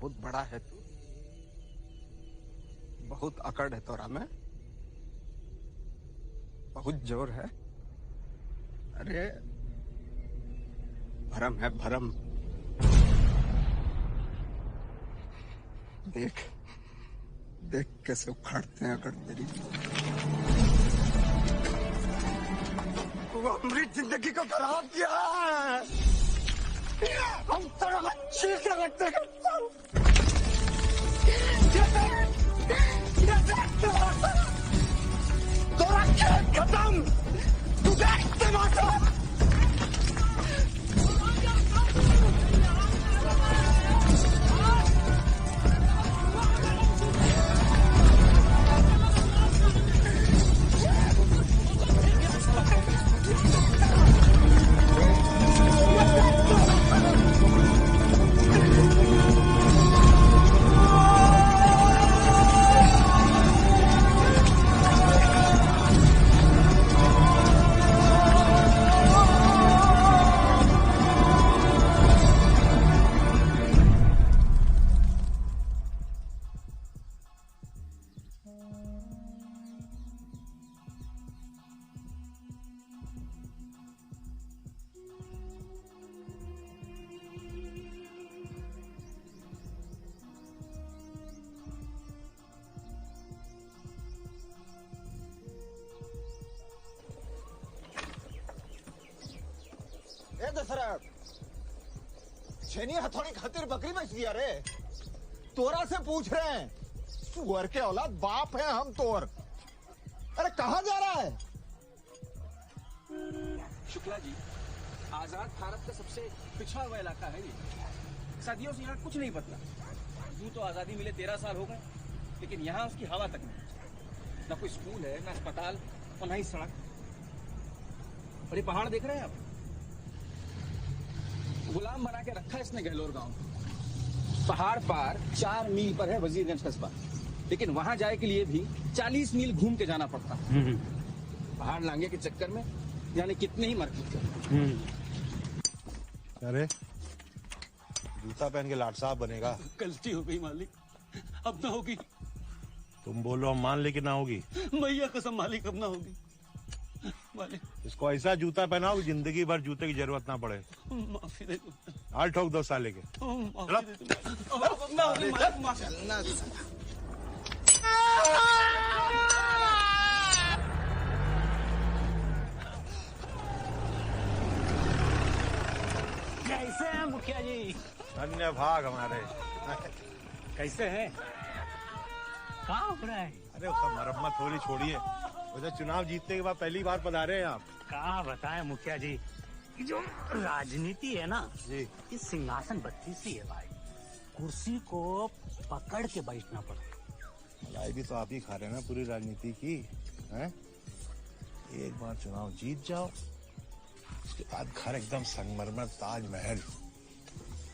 बहुत बड़ा है तू, बहुत अकड़ है तोरा में, बहुत जोर है। अरे भरम है भरम। देख देख कैसे उखाड़ते हैं अकड़ तेरी। तू हमारी जिंदगी को खराब किया है। हम तेरा अच्छी से रखते हैं। तोरा खेल खत्म। तू देखते माता। दशरथ छेनी हथौड़ी खातिर बकरी बेच दिया रे। तोरा से पूछ रहे हैं, सुअर के औलाद बाप है हम तोर। अरे कहाँ जा रहा है? शुक्ला जी, आजाद भारत का सबसे पिछड़ा हुआ इलाका है ये। सदियों से यहाँ कुछ नहीं बदला। यूं तो आजादी मिले 13 साल हो गए, लेकिन यहाँ उसकी हवा तक नहीं। न कोई स्कूल है, न अस्पताल और न ही सड़क। और ये पहाड़ देख रहे हैं आप, गुलाम बना के रखा है इसने गहलोर गांव। पहाड़ पार 4 मील पर है वजीरगंज कस्बा, लेकिन वहां जाए के लिए भी 40 मील घूम के जाना पड़ता। पहाड़ लांगे के चक्कर में जाने कितने ही मर चुके। अरे जूता पहन के लाट साहब बनेगा। गलती हो गई मालिक, अब ना होगी। तुम बोलो हम मान ले कि ना होगी। मैया कसम मालिक, अब ना होगी मालिक। इसको ऐसा जूता पहनाओ कि जिंदगी भर जूते की जरूरत ना पड़े। माफी दे दो। हाल ठोक 2 साल के। कैसे हैं मुखिया जी? धन्य भाग हमारे। कैसे हैं? कहाँ हो रहा है? अरे उसका मरम्मत थोड़ी छोड़िए, उधर चुनाव जीतने के बाद पहली बार पधारे हैं आप। कहाँ बताएं मुखिया जी, जो राजनीति है ना जी, ये सिंहासन बत्तीसी है भाई। कुर्सी को पकड़ के बैठना पड़ता। मलाई भी तो आप ही खा रहे हैं ना पूरी राजनीति की, हैं? एक बार चुनाव जीत जाओ, उसके बाद घर एकदम संगमरमर ताजमहल।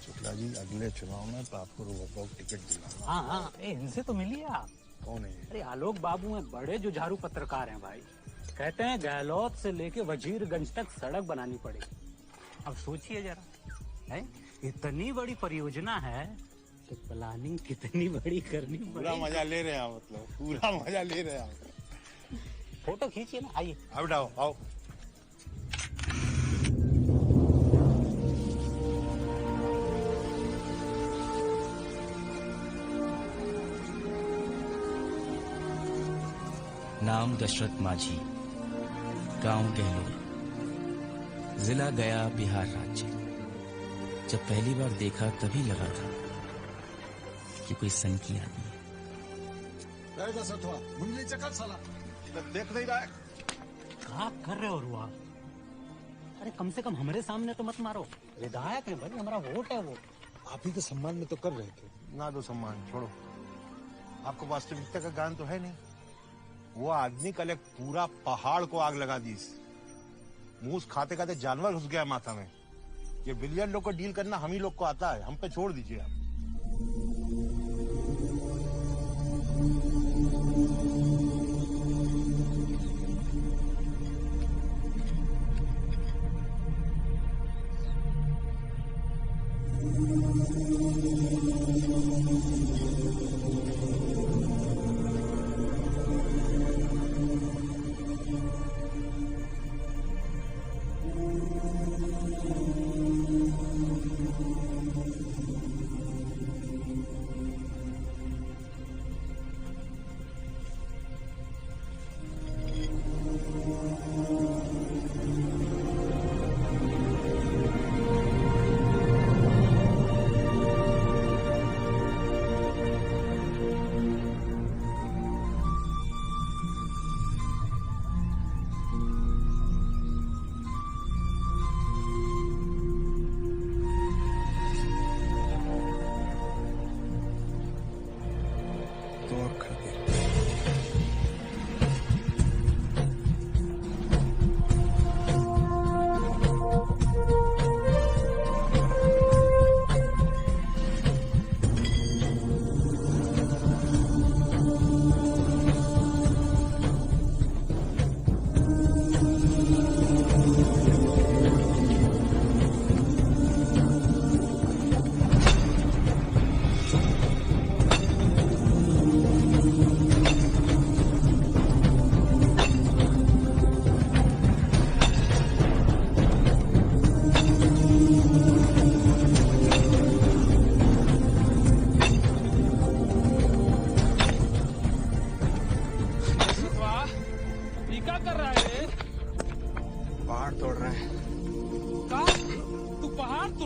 शुक्ला जी अगले चुनाव में तो आपको रोक टिकट दिलाऊंगा। हाँ हाँ, इनसे तो मिलिए आप। कौन है? अरे आलोक बाबू हैं, बड़े जुझारू पत्रकार हैं भाई। कहते हैं गहलोत से लेके वजीरगंज तक सड़क बनानी पड़ेगी। अब सोचिए जरा, है इतनी बड़ी परियोजना है तो प्लानिंग कितनी बड़ी करनी पड़ेगी। पूरा मजा ले रहे हैं, मतलब पूरा मजा ले रहे हैं। फोटो खींचिए ना, आइए। अब आओ आओ। नाम दशरथ माझी, गांव गहलोर, जिला गया, बिहार राज्य। जब पहली बार देखा तभी लगा था कि कोई सनकी आदमी है। मुंडली चक्कर साला देख नहीं रहा है। क्या कर रहे हो रुआ? अरे कम से कम हमारे सामने तो मत मारो। विधायक है भाई, हमारा वोट है वो। आप ही के सम्मान में तो कर रहे थे। ना दो सम्मान, छोड़ो। आपको वास्तविकता का ज्ञान तो है नहीं। वो आदमी कल एक पूरा पहाड़ को आग लगा दी। मूस खाते खाते जानवर घुस गया माथा में। ये बिलियन लोग को डील करना हम ही लोग को आता है, हम पे छोड़ दीजिए आप।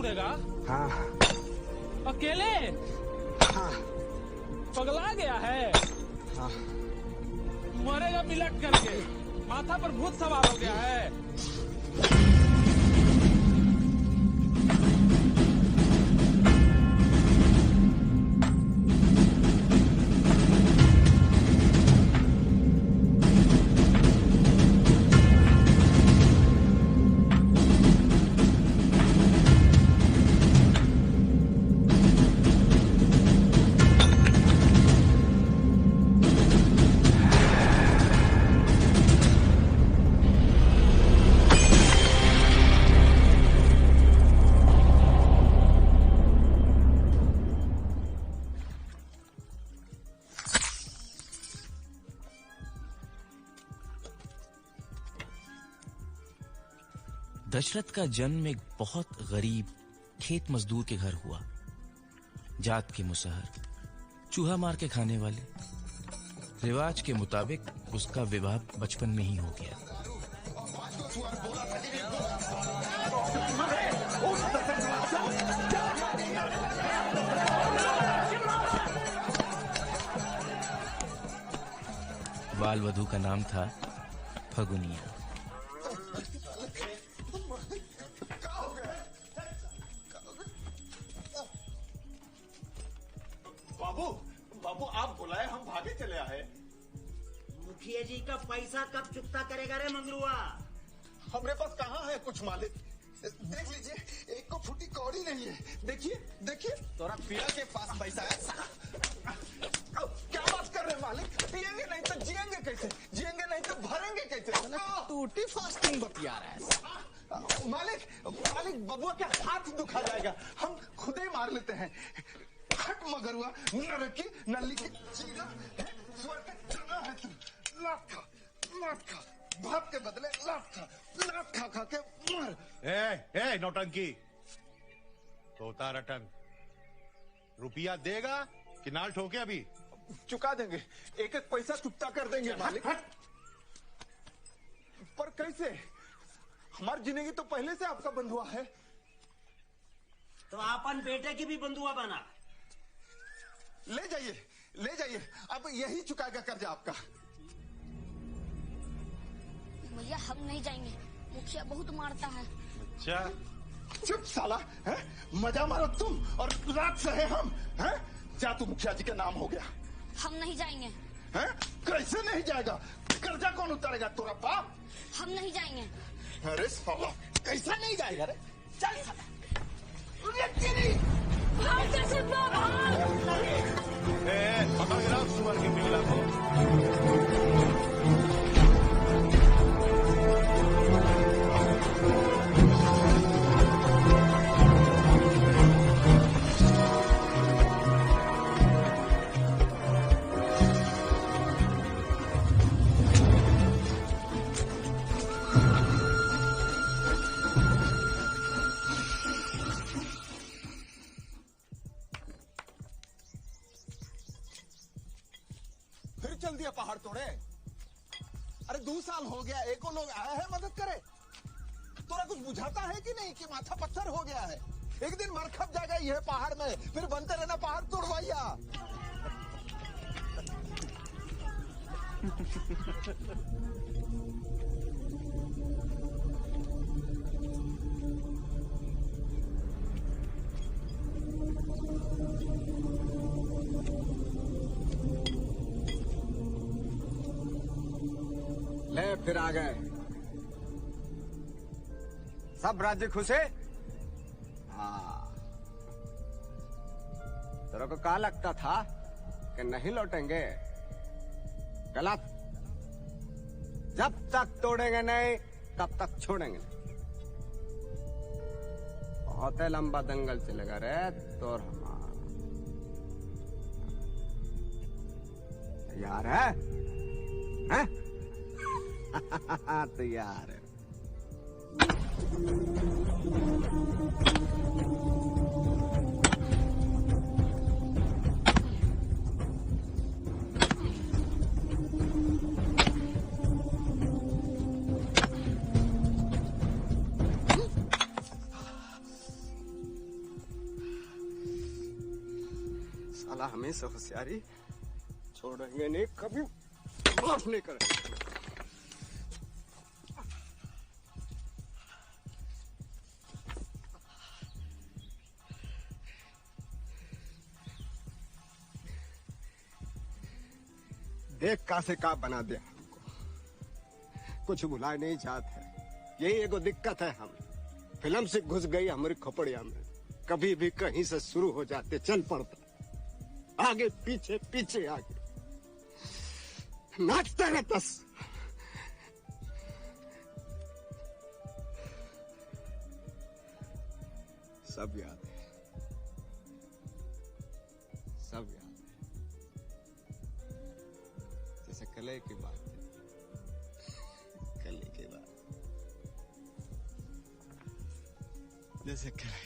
उड़ेगा? हाँ अकेले? हाँ पगला गया है? हाँ। मरेगा बिलट करके। माथा पर भूत सवार हो गया है। दशरथ का जन्म एक बहुत गरीब खेत मजदूर के घर हुआ। जात के मुसहर, चूहा मार के खाने वाले। रिवाज के मुताबिक उसका विवाह बचपन में ही हो गया। बाल वधू का नाम था फगुनिया। बाबू आप बुलाए, हम भागे चले आए। मुखिया जी का पैसा कब चुकता करेगा रे मंगरुआ? हमरे पास कहाँ है कुछ मालिक। देख लीजिए, एक को फूटी कौड़ी नहीं है। देखिए देखिए, तोरा पिया के पास पैसा है। क्या बात कर रहे मालिक? पियेंगे नहीं तो जिएंगे कैसे? जिएंगे नहीं तो भरेंगे कैसे? टूटी फास्टिंग बतिया रहा है। मालिक मालिक, बबुआ के हाथ दुखा जाएगा, हम खुद ही मार लेते हैं। हट मगरुआ, नरकी नली की चीरा, स्वर के चना है तू। लात खा, भात के बदले लात खा के मर। ए नौटंकी, तोता रटन, रुपया देगा कि नाल ठोके? अभी चुका देंगे, एक एक पैसा चुकता कर देंगे मालिक। पर कैसे? हमारी जिंदगी तो पहले से आपका बंधुआ है। तो अपन बेटे की भी बंधुआ बना। ले जाइए, अब यही चुकाएगा कर्जा आपका। भैया हम नहीं जाएंगे, मुखिया बहुत मारता है। अच्छा, चुप साला, है? मजा मारो तुम और रात सहे हम, हैं? जा तू, मुखिया जी का नाम हो गया। हम नहीं जाएंगे। हैं? कैसे नहीं जाएगा? कर्जा कौन उतारेगा? तोरा बाप। हम नहीं जाएंगे। अरे साला, कैसा नहीं जाएगा रे? चल साला। पकड़ गिरा सुअर के पिघला को। चल दिया पहाड़ तोड़े। अरे 2 साल हो गया, एको लोग आया है मदद करे? तोरा कुछ बुझाता है कि नहीं कि माथा पत्थर हो गया है? एक दिन मर खप जाएगा यह पहाड़ में, फिर बनते रहना पहाड़ तोड़वाइया। ले फिर आ गए। सब राज्य खुश है? हाँ। तेरे को क्या लगता था कि नहीं लौटेंगे? गलत। जब तक तोड़ेंगे नहीं तब तक छोड़ेंगे नहीं। बहुत लंबा दंगल चलेगा रे तोर हमारा। तैयार है? हैं? तैयार है। साला हमेशा होशियारी छोड़ेंगे नहीं, कभी माफ नहीं करेंगे। देख का से का बना दिया हमको, कुछ भुलाए नहीं चाहते। यही एगो दिक्कत है, हम फिल्म से घुस गई हमारी खोपड़िया में, कभी भी कहीं से शुरू हो जाते, चल पड़ता, आगे पीछे पीछे आगे नाचता रहता। सब याद है, सब याद है, जैसे कले की बात है, कले की बात, जैसे कले।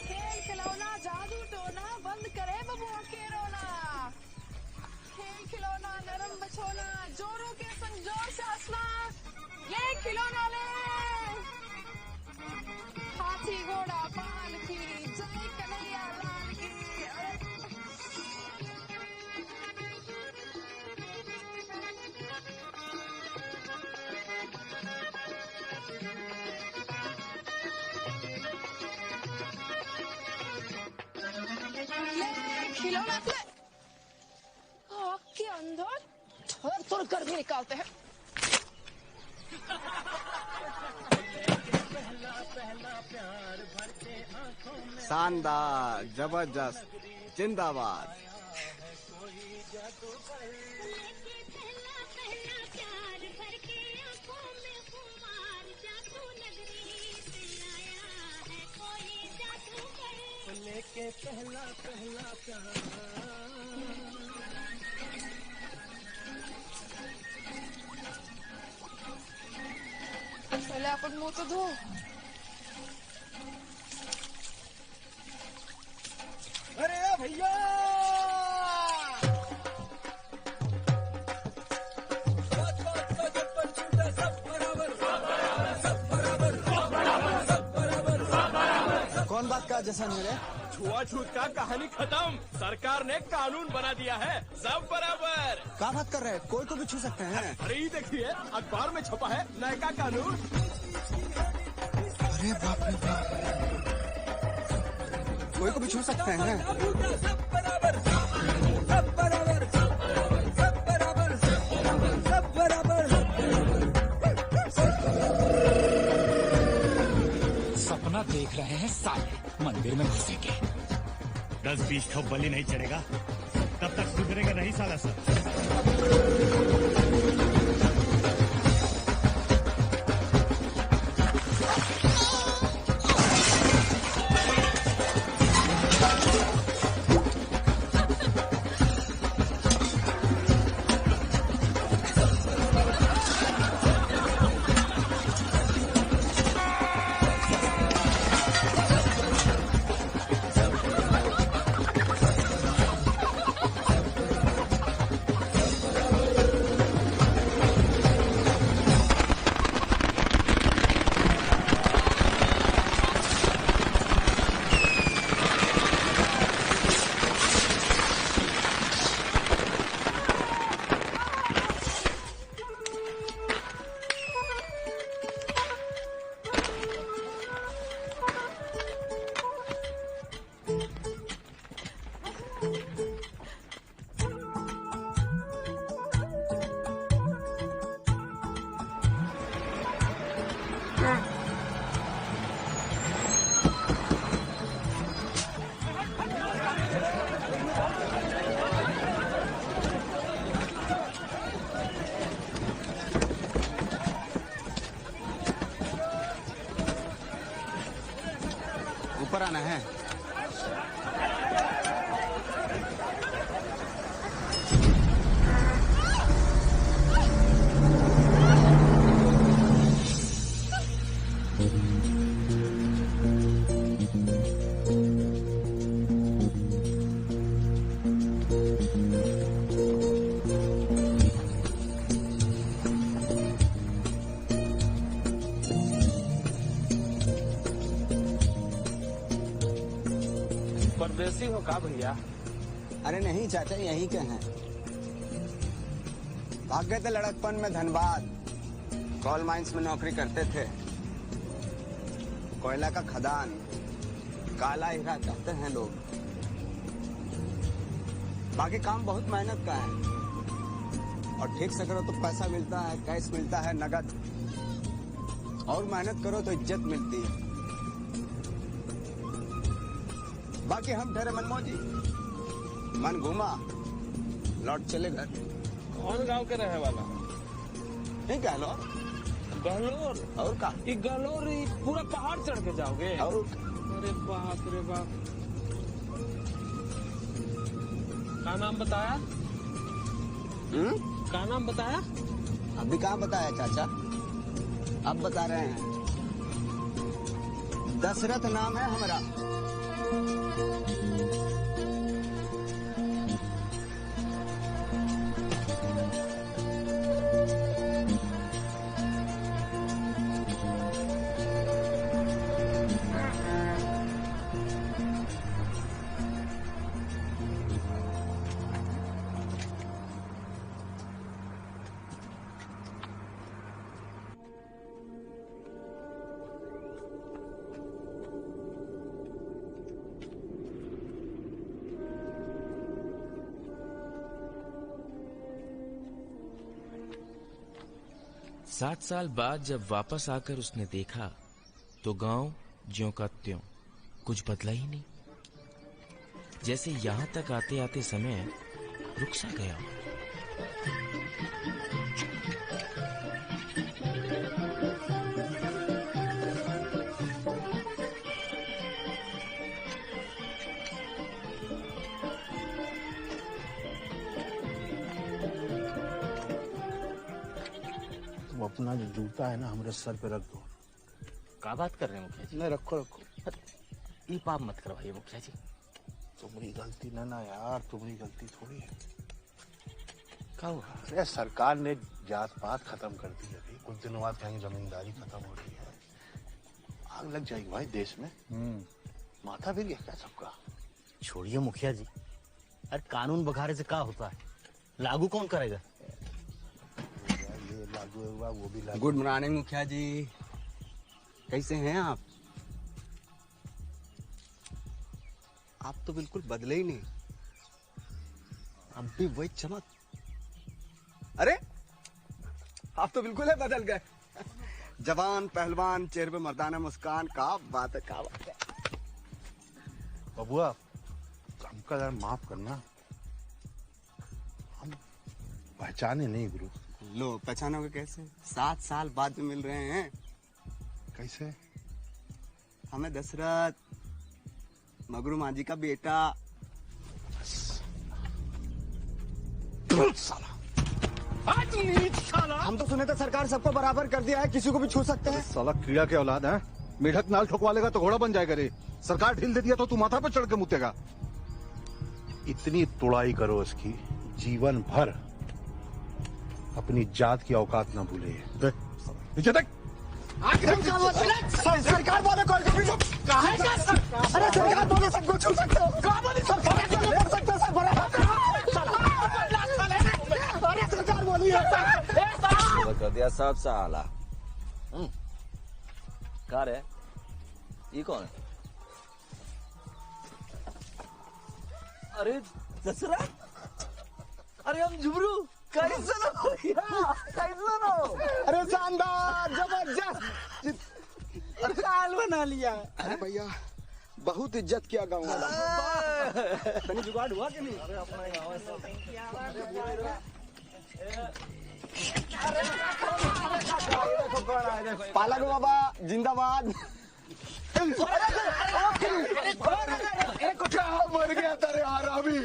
खेल खिलौना जादू टोना बंद करे बबुआ के रोना। खेल खिलौना नरम बछोना जोरों के संग जोर से हंसना। ये खिलौना ले हाथी घोड़ा पाल की जय कन्हैया लाल की। ये खिलौना ले आग के अंदर थोड़ थोड़ कर भी निकालते हैं। शानदार, जबरदस्त, जिंदाबाद। लेके पहला पहला प्यार। पहले अपन मुंह तो धो। अरे भैया कौन बात का जैसा मेरे? छुआछूत का कहानी खत्म, सरकार ने कानून बना दिया है, सब बराबर। क्या बात कर रहे हैं? कोई को भी छू सकते हैं? अरे ये देखिए अखबार में छपा है नया कानून। अरे बाप रे बाप, कोई को भी छू सकते हैं? सब बराबर, सब बराबर, सब बराबर, सब बराबर। सपना देख रहे हैं साले, मंदिर में घुसेंगे। 10-20 ठोप बलि नहीं चढ़ेगा तब तक सुधरेगा नहीं साला सब। परदेसी हो का भैया? अरे नहीं चाचा, यहीं के हैं। भाग गए थे लड़कपन में धनबाद, कोल माइंस में नौकरी करते थे। कोयला का खदान, काला हीरा कहते हैं लोग। बाकी काम बहुत मेहनत का है, और ठीक से करो तो पैसा मिलता है, कैश मिलता है, नगद। और मेहनत करो तो इज्जत मिलती है। बाकी हम ठहरे मनमौजी, मन घूमा, लौट चले घर। कौन गांव के रहने वाला? नहीं गहलोर। गहलोर? और का? ये गहलोर पूरा पहाड़ चढ़ के जाओगे? और अरे बाप रे बाप। का नाम बताया? का नाम बताया? अभी कहाँ बताया चाचा, अब बता रहे हैं। दशरथ नाम है हमारा। सात साल बाद जब वापस आकर उसने देखा तो गांव ज्यों का त्यों, कुछ बदला ही नहीं। जैसे यहां तक आते आते समय रुक सा गया। अपना जो जूता है ना हमारे सर पे रख दो। क्या बात कर रहे हैं मुखिया जी? नहीं, रखो रखो। ये पाप मत करवाइए मुखिया जी। तुम्हारी गलती ना यार, तुम्हारी गलती थोड़ी है। क्या हुआ? अरे सरकार ने जात पात खत्म कर दी है। अभी कुछ दिनों बाद कहीं जमींदारी खत्म हो रही है। आग लग जाएगी भाई देश में। माथा फिर गया क्या सबका? छोड़िए मुखिया जी, अरे कानून बघारे से क्या होता है? लागू कौन करेगा? लागू हुआ वो भी लागू। गुड मॉर्निंग मुखिया जी, कैसे हैं आप? आप तो बिल्कुल बदले ही नहीं, अब भी वही चमक। अरे आप तो बिल्कुल ही बदल गए। जवान पहलवान, चेहरे पे मर्दाना मुस्कान। का बात है, का बात है। बबुआ हमका यार माफ करना, हम पहचाने नहीं गुरु। लो पहचानोगे कैसे? 7 साल बाद में मिल रहे हैं। कैसे? हमें दशरथ, मगरू मांझी का बेटा। साला हम तो सुने थे सरकार सबको बराबर कर दिया है, किसी को भी छू सकते हैं। साला कीड़ा के औलाद है। मेढक नाल ठोकवा लेगा तो घोड़ा बन जाएगा रे। सरकार ढील दे दिया तो तू माथा पर चढ़ के मुतेगा। इतनी तुड़ाई करो इसकी, जीवन भर अपनी जात की औकात ना भूले। नीचे देख। सरकार बोले कोई भी अरे सरकार बोले सबको छू सकते हो। अरे सरकार बोली कर दिया सब साला। कहा रे ये कौन है? अरे दशरथ, अरे हम झुमरू कैसे ना हो भैया, कैसे ना हो? अरे शानदार, जबरदस्त, काल बना लिया। अरे भैया बहुत इज्जत किया गाँव वाला। तनी जुगाड़ हुआ कि नहीं? अरे अपना पालक बाबा जिंदाबाद। मर गया तेरे आरामी।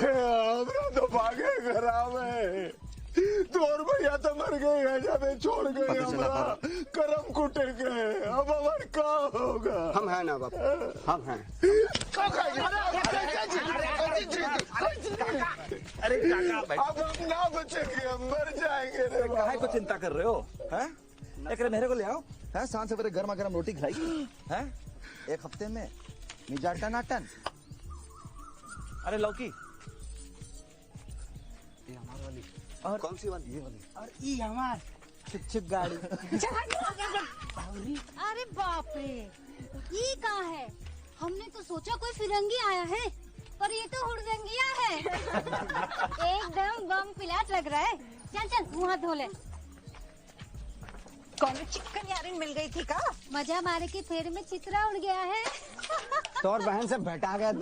हमरा तो भागे खराब है। तोर भैया तो मर गए हैं जब छोड़ गए हमारा करम कुटे गए। अब हमार का होगा? हम हैं ना बाबा, हम हैं। अरे काका अब हम ना बचेंगे, हम मर जाएंगे रे। काहे को चिंता कर रहे हो? हैं? एक मेरे को ले आओ। हैं? सांझ सवेरे गर्मा गर्म रोटी खिलाएगी। हैं? एक हफ्ते में निजाटा नाटन। अरे लौकी, ये हमारी वाली। और कौन सी वाली? ये वाली। और ये हमार चिक गाड़ी। अरे बाप रे, ये कहाँ है? हमने तो सोचा कोई फिरंगी आया है, पर ये तो हुड़दंगिया है। एकदम बम पिलाट लग रहा है। चल चल मुँह हाथ धो ले। कौन चिकन यारिन मिल गई थी का? मजा मारे के फेर में चित्रा उड़ गया है। तो और बहन से भेटा गया।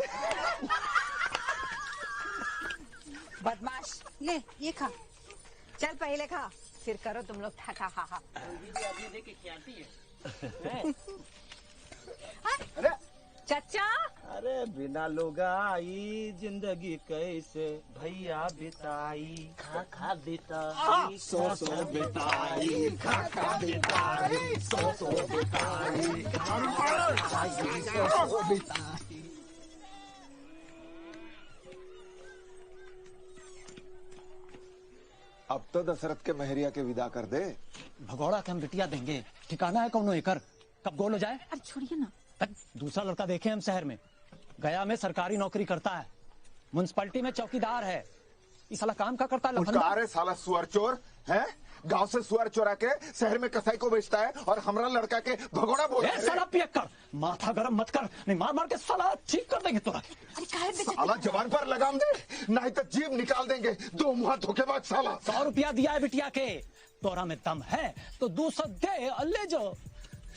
बदमाश, ले ये खा। चल पहले खा, फिर करो तुम लोग ठा खा खा। अरे चचा, अरे बिना लुगाई जिंदगी कैसे भैया बिताई। खा खा बिताई, सो सो बिताई, खा खा बिताई, सो सो बिताई, सो सो बिताई। अब तो दशरथ के महरिया के विदा कर दे। भगोड़ा के हम बिटिया देंगे, ठिकाना है कौनो एकर, कब गोल हो जाए। अब छोड़िए ना। दूसरा लड़का देखे हम शहर में, गया में सरकारी नौकरी करता है, म्युनिसिपैलिटी में चौकीदार है। ये साला काम का करता है उनका रे साला सुअर चोर है, गांव से सुअर चोरा के शहर में कसाई को बेचता है और हमरा लड़का के भगोड़ा बोल रहा है। साला पियक्कर, माथा गरम मत कर, नहीं मार मार के साला ठीक कर देंगे तोरा। साला जवान पर लगाम दे, नहीं तो जीभ निकाल देंगे। दो मुंह धोखेबाज साला। 100 रुपया दिया है बिटिया के, तोरा में दम है तो 200 दे और ले जाओ।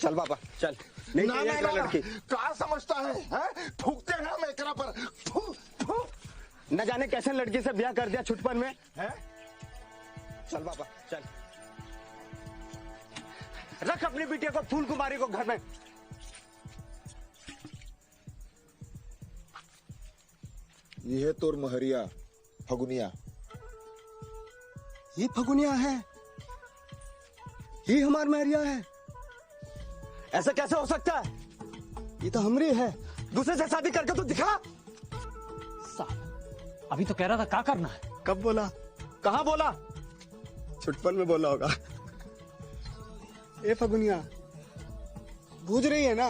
चल बाबा चल, नहीं ना, चाहिए ना, एकरा ना, लड़की। का समझता है, हैं? थूकते हैं हम एकरा पर। फू, फू। न जाने कैसे लड़की से ब्याह कर दिया छुटपन में है। चल बाबा चल, रख अपनी बिटिया को फूल कुमारी को घर में। ये है तोर महरिया फगुनिया। ये फगुनिया है, ये हमार महरिया है। ऐसा कैसे हो सकता है? ये तो हमरी है। दूसरे से शादी करके तो दिखा। अभी तो कह रहा था क्या करना है। कब बोला? कहाँ बोला? छुटपन में बोला होगा। ए फगुनिया, बूझ रही है ना?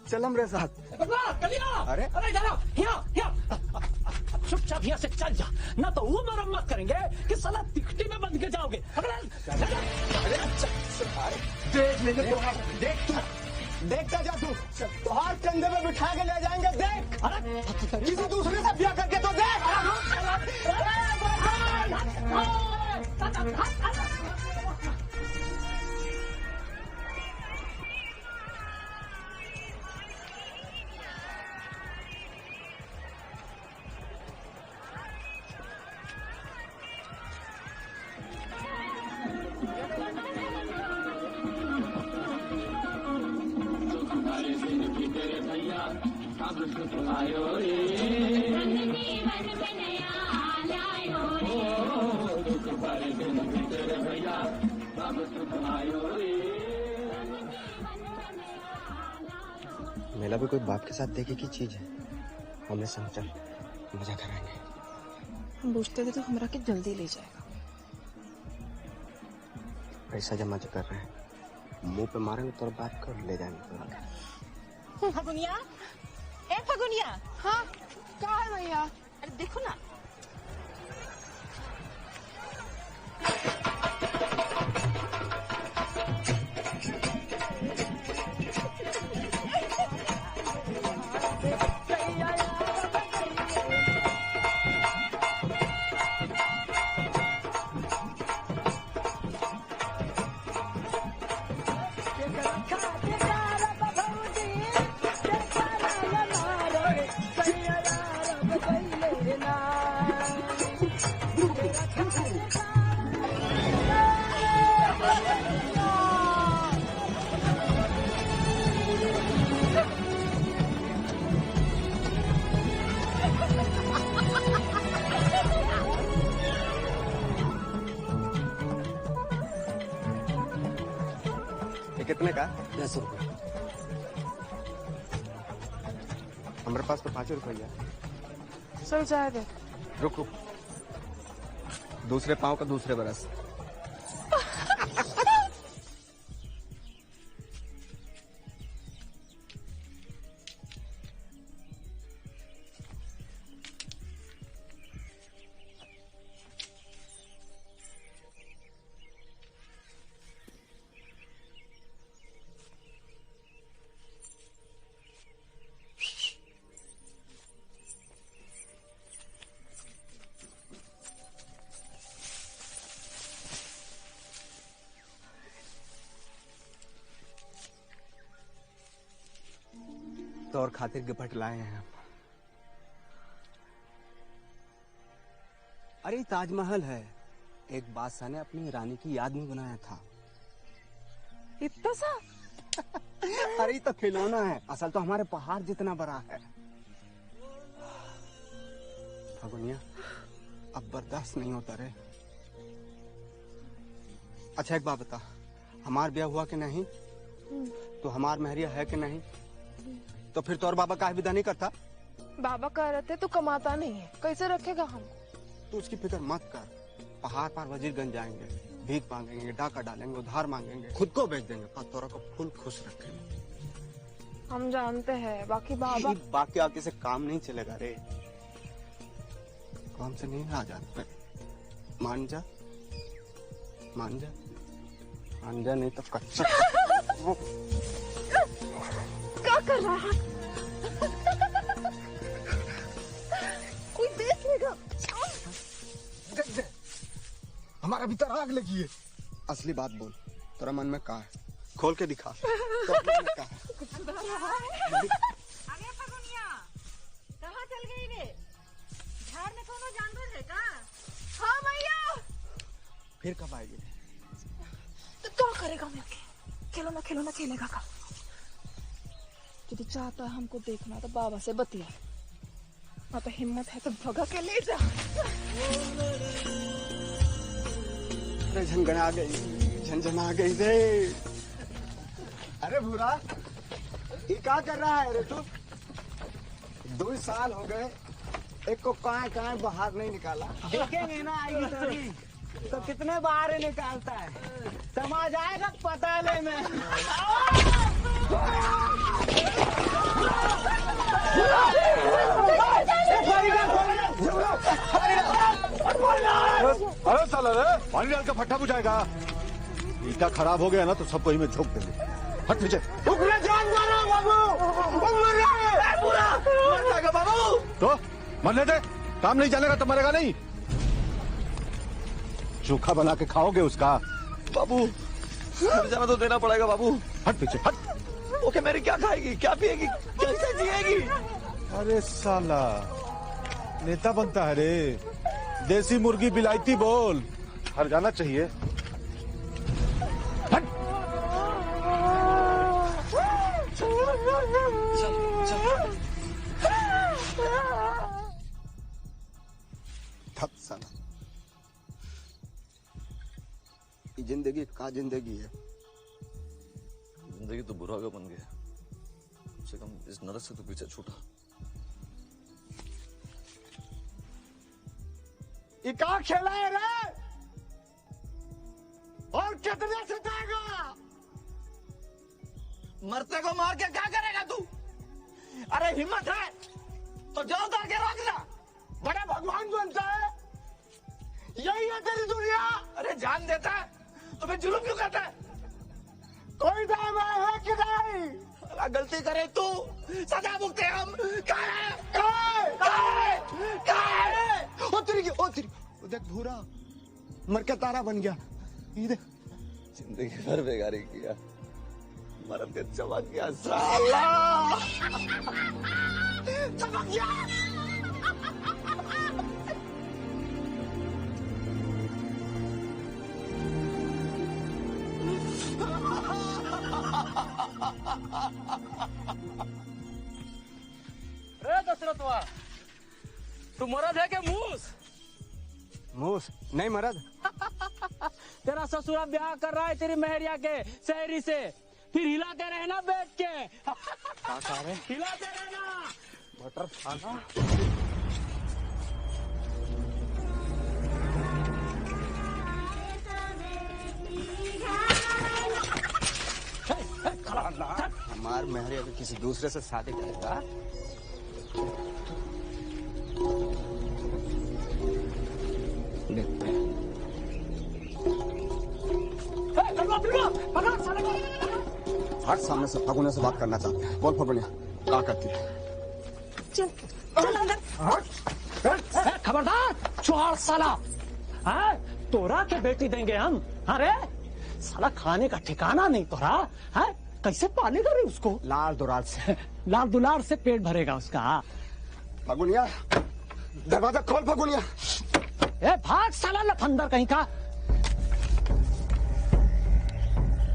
चल हमरे साथ। अरे अरे चुपचाप यहाँ से चल जा, ना तो वो मरम्मत करेंगे कि साला तिकटी में बंद के जाओगे। देख लेंगे तुम्हारा, देख तू, देखता जा तू। तुम्हारे कंधे में बिठा के ले जाएंगे, देख। किसी दूसरे से ब्याह करके तो देख। मेला भी कोई बाप के साथ देखे की चीज है। हमने समझा मजा कराएंगे। हम पूछते थे तो हमरा के जल्दी ले जाएगा। पैसा जमा जो कर रहे हैं, मुंह पे मारेंगे तो बात कर ले जाएंगे। फगुनिया, ए फगुनिया। हाँ क्या है भैया? अरे देखो ना। कितने का? 10 रुपये। हमारे पास तो 5 रुपया। चल जाए दे। रुक रुक, दूसरे पाँव का दूसरे बरस। तौर खातिर गिफ्ट लाए हैं हम। अरे ताजमहल है, एक बादशाह ने अपनी रानी की याद में बनाया था। इतना सा? अरे तो खिलौना है, असल तो हमारे पहाड़ जितना बड़ा है। फगुनिया अब बर्दाश्त नहीं होता रे। अच्छा एक बात बता, हमार ब्याह हुआ कि नहीं? तो हमार महरिया है कि नहीं? तो फिर तोर बाबा काहे विदा नहीं करता? बाबा कह रहे थे तू कमाता नहीं है, कैसे रखेगा हम? तू उसकी फिक्र मत कर। पहाड़ पर वजीरगंज जाएंगे, भीख मांगेंगे, डाका डालेंगे, उधार मांगेंगे, खुद को बेच देंगे, पर तोरा को फुल खुश रखेंगे। हम जानते हैं, बाकी बाबा बाकी आके से काम नहीं चलेगा रे। काम से नहीं आ जाते। मान जा, मान जा, मान जा, नहीं तो कच्चा। क्या कर रहा है? कोई देख लेगा। हमारा भीतर आग लगी है। असली बात बोल, तेरा मन में क्या है? खोल के दिखा। तो मन में क्या है? अरे फगुनिया, कहाँ चल गई रे? झाड़ में कोनो जानवर है का? हाँ भैया। फिर कब आएगी? तो क्या करेगा मिलके? खिलौना खिलौना खेलेगा का? यदि चाहता है हमको देखना तो बाबा से बतिया, वहाँ पे हिम्मत है तो भगा के ले जा। अरे झंझन आ गई, झंझन आ गई रे। अरे भूरा, ये क्या कर रहा है रे तू? 2 साल हो गए, एक को कहाँ बाहर नहीं निकाला। देखेंगे ना आएगी तभी तो कितने बाहर निकालता है, समझ आएगा पताले में। अरे साला रे, पानी डाल के फट्टा बुझाएगा। ईटा खराब हो गया ना तो सबको ही में झोंक देंगे। हट नीचे। जान मारो बाबू, मर जाएगा बाबू। तो मरने दे, काम नहीं चलेगा तो मरेगा नहीं। चोखा बना के खाओगे उसका। बाबू खर्चा तो देना पड़ेगा बाबू। हट पीछे हट। ओके मेरी क्या खाएगी, क्या पिएगी, कैसे जिएगी? अरे साला नेता बनता है रे। देसी मुर्गी बिलायती बोल, हर जाना चाहिए। हट। थक साला, ये जिंदगी का जिंदगी है। जिंदगी तो बुरा बन गया, कम से कम इस नरक से तो पीछे छूटा। ये क्या खेला है रे? और कितने सताएगा? मरते को मार के क्या करेगा तू? अरे हिम्मत है तो जाओ ताकि रोकना, बड़ा भगवान बनता है। यही है तेरी दुनिया। अरे जान देता है तो फिर जुल्म क्यों करता है? कोई दाम है कि नहीं? गलती करे तू, सजा भुगते हम। ओ तेरी देख भूरा मर के तारा बन गया। ये देख जिंदगी भर बेगारी किया, मरद के चमक गया साला। चमक गया। रे दशरथवा, तू मरद है क्या मूस? मूस नहीं मरद। तेरा ससुरा ब्याह कर रहा है तेरी मेहरिया के शहरी से, फिर हिलाते रहना बैठ के। हिलाते रहना। बटर खाना। हमार मेहरिया को किसी दूसरे से शादी करेगा। देखते हैं। हट सामने से, फगुनिया से बात करना चाहते हैं। बोल फगुनिया क्या करती है? चल अंदर। खबरदार चुहार साला, हाँ तोरा के बेटी देंगे हम। अरे साला खाने का ठिकाना नहीं तोरा, हाँ कैसे पालेगा रे उसको? लाल दुराल से लाड़ दुलार से पेट भरेगा उसका। फगुनिया, दरवाजा खोल फगुनिया। ए भाग साला लफंदर कहीं का।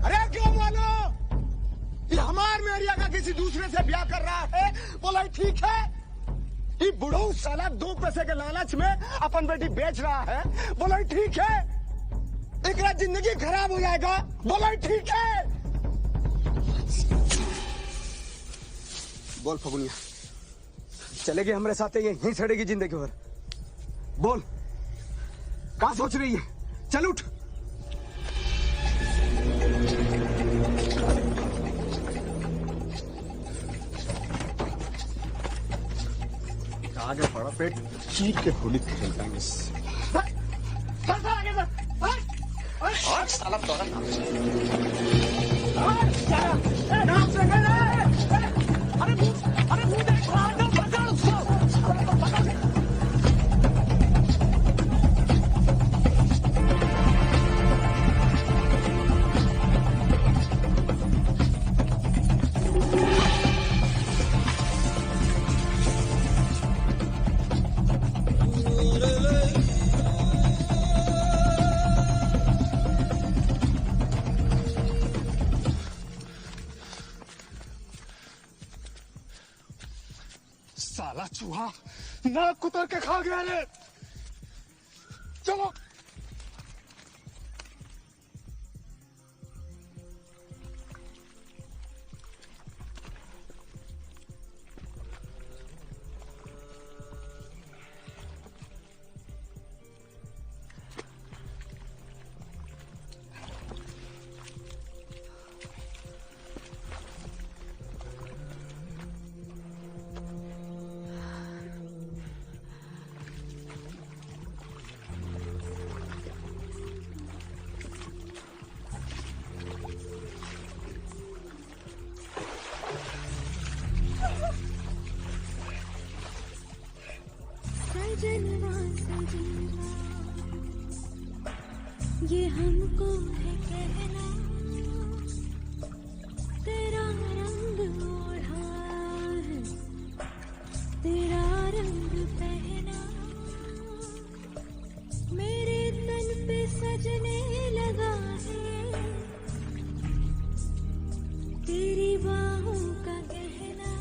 अरे क्यों मानो, ये हमार मेरिया का किसी दूसरे से ब्याह कर रहा है, बोला ठीक है। ये बुढ़ऊ साला 2 पैसे के लालच में अपन बेटी बेच रहा है, बोला ठीक है। एक रात जिंदगी खराब हो जाएगा, बोला ठीक है। बोल फगुनिया, चलेगी हमारे साथ, यहीं सड़ेगी जिंदगी भर। बोल, क्या सोच रही है? चल उठ। आगे पड़ा पेट चीर के होली खेल पाएंगे। साला साला चूहा नाक कुतर के खा गया रे। चलो सजनवा सजनवा ये हमको है कहना, तेरा रंग ओढ़ा है, तेरा रंग पहना, मेरे तन पे सजने लगा है, तेरी बाहों का गहना।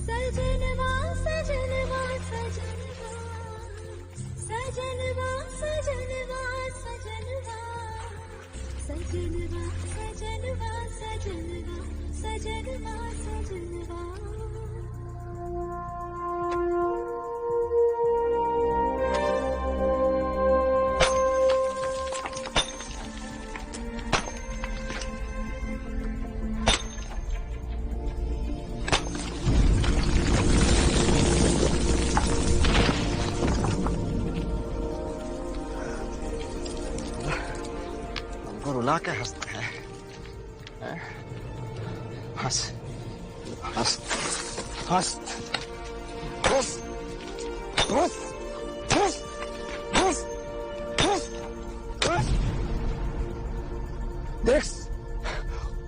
सजनवा सजनवा सजनवा सजनवा सजनवा सजनवा सजनवा सजनवा सजनवा सजनवा सजनवा। रुला के हंसता है, हंस हंस हंस हंस हंस हंस हंस हंस हंस। देख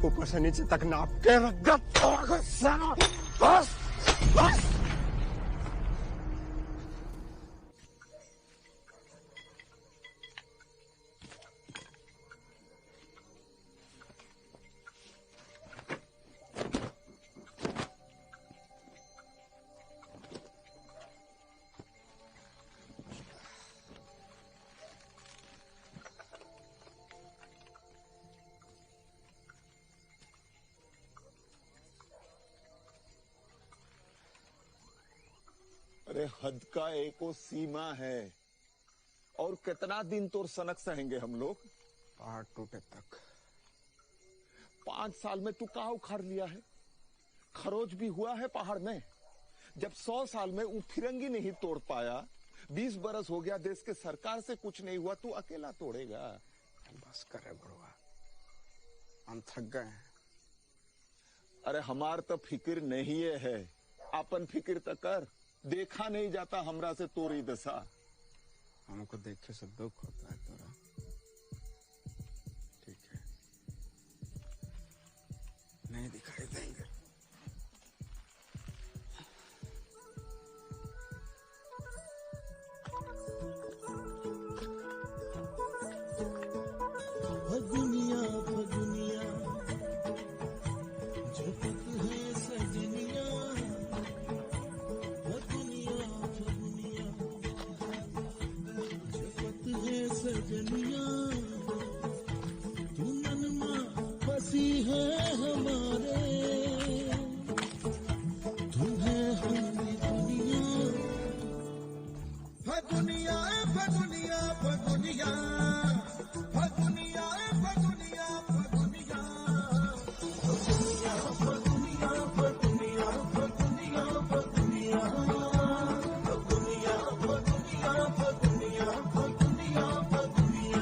ऊपर से नीचे तक नाप के रख दे। हंस हंस। अरे हद का एको सीमा है, और कितना दिन तो सनक सहेंगे हम लोग। पहाड़ टूटे तक। 5 साल में तू कहाँ उखाड़ लिया है? खरोच भी हुआ है पहाड़ में। जब 100 साल में वो फिरंगी नहीं तोड़ पाया, 20 बरस हो गया देश के सरकार से कुछ नहीं हुआ, तू अकेला तोड़ेगा? बस करे बड़वा, हम थक गए हैं। अरे हमार तो फिक्र नहीं है, अपन फिक्र तो कर। देखा नहीं जाता हमरा से तोरी दशा। हमको देखे से दुख होता है तोरा। ठीक है, दे देंगे। फगुनिया फगुनिया झपक है सजनिया, फगुनिया फगुनिया झपक है सजनिया, तू मन में फंसी है हमारे, तू है हमारी दुनिया। फगुनिया फगुनिया फगुनिया फगुनिया फगुनिया फगुनिया फगुनिया फगुनिया फगुनिया फगुनिया फगुनिया फगुनिया फगुनिया फगुनिया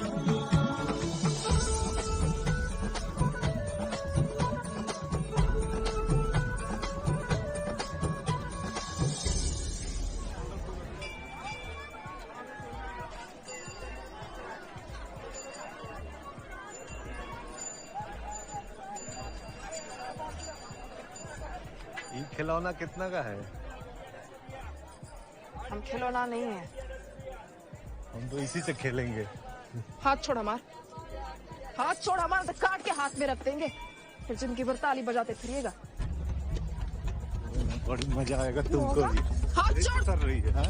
ये खिलौना कितना का है? हम खिलौना नहीं है। हम तो इसी से खेलेंगे। हाथ छोड़ हमार, हाथ छोड़ हमार, तो काट के हाथ में रख देंगे, फिर जिंदगी भर ताली बजाते फिरिएगा। बड़ी मजा आएगा तुमको भी। हाथ छोड़। कर रही है हाँ?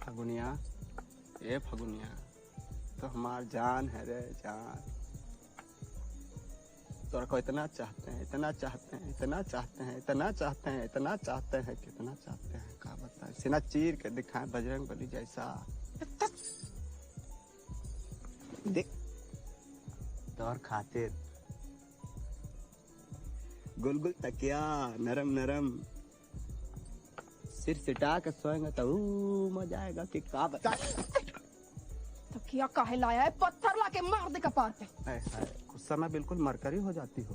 फगुनिया, ए फगुनिया, तो हमार जान है रे जान। तोरा को इतना चाहते हैं, इतना चाहते हैं, इतना चाहते हैं, इतना चाहते हैं, इतना चाहते हैं, कितना चाहते हैं, का बताए। सीना चीर के दिखाए बजरंग बली जैसा। देख तोर खातिर गुलगुल तकिया नरम नरम सिर सिटा के सोएंगे तो मजा आएगा कि का बता। तो क्या काहे लाया है? पत्थर लाके मार दे कपार पे। उस समय बिल्कुल मरकरी हो जाती हो।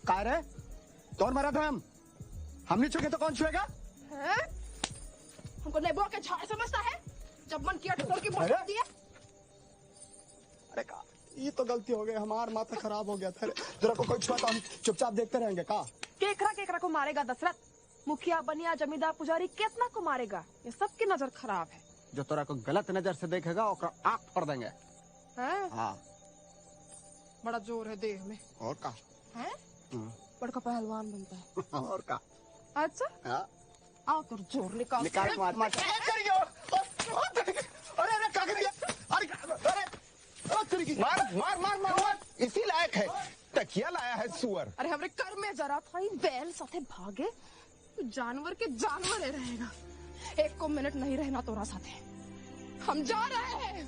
का रे तोर मरा था हम नहीं छुएंगे तो कौन छुएगा? हमको नेबुआ के झाड़ समझता है? जब मन किया ठोकर की मोड़ दिया। अरे का ये तो गलती हो गई, हमार माथा खराब हो गया था। जरा को कोई छुआ तो हम चुपचाप देखते रहेंगे का? केकरा केकरा को मारेगा दशरथ? मुखिया बनिया जमींदार पुजारी कितना को मारेगा? ये सबकी नजर खराब है। जो तोरा को गलत नजर से देखेगा ओकरा आँख फोड़ देंगे। हाँ बड़ा जोर है देह में। और का है? बड़का पहलवान बनता है। और का अच्छा हाँ आओ तो जोर निकाल निकाल मार मार। अरे अरे क्या कर दिया? अरे अरे मार मार मार मार, इसी लायक है। तकिया लाया है सुअर। अरे हमरे कर में जरा था ही बैल साथे भागे तो जानवर के जानवर ही रहेगा। एक को मिनट नहीं रहना तोरा साथे। हम जा रहे हैं।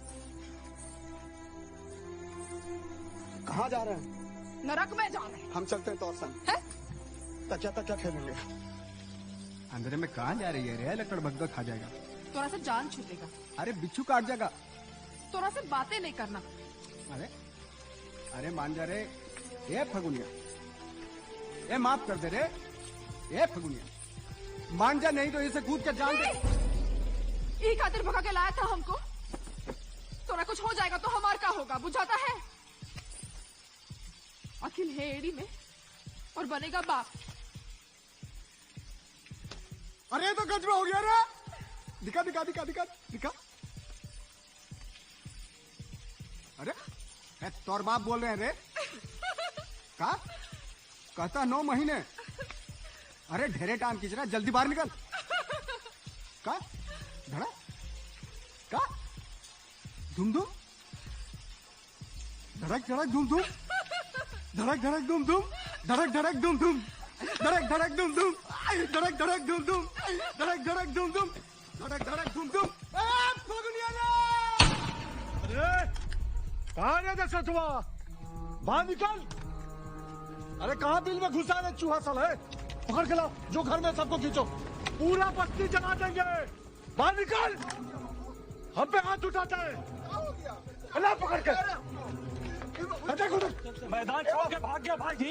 कहाँ जा रहे हैं? नरक में जा रहे हैं। हम चलते हैं तो और संग। तकिया तकिया खेलेंगे। अंधेरे में कहाँ जा रही है रे? लकड़ भगदड़ खा जाएगा। तोरा से जान छूटेगा। अरे बिच्छू काट जाएगा। तोरा से बातें नहीं करना। अरे अरे मान जा रे। ए फगुनिया, ए माफ कर दे रे। ए फगुनिया मान जा, नहीं तो इसे कूद के जान दे। ई खातिर भगा के लाया था हमको। तोरा कुछ हो जाएगा तो हमार का होगा, बुझाता है? अखिल है एड़ी में और बनेगा बाप। अरे तो गजबा हो गया रे। दिखा दिखा दिखा दिखा दिखा। अरे तोर बाप बोल रहे हैं रे? का कहता 9 महीने अरे ढेरे टाइम खींच रहा, जल्दी बाहर निकल। का धड़ा का धूम धूम धड़क धड़क धूम धूम धड़क धड़क धूम धूम धड़क धड़क धूम धूम धड़क धड़क धूम धूम धड़क धड़क धूम धूम धड़क धड़क धूम धूम धड़क धड़क धूम धूम। अरे कहाँ है दशरथ हुआ? बाहर निकल। अरे कहाँ बिल में घुसा है चूहा सल है? पकड़ के लाओ, जो घर में सबको खींचो, पूरा बस्ती जला देंगे। बाहर निकल, हम पे हाथ उठाता है। अल्लाह पकड़ के मैदान छोड़ के भाग गया भाई जी।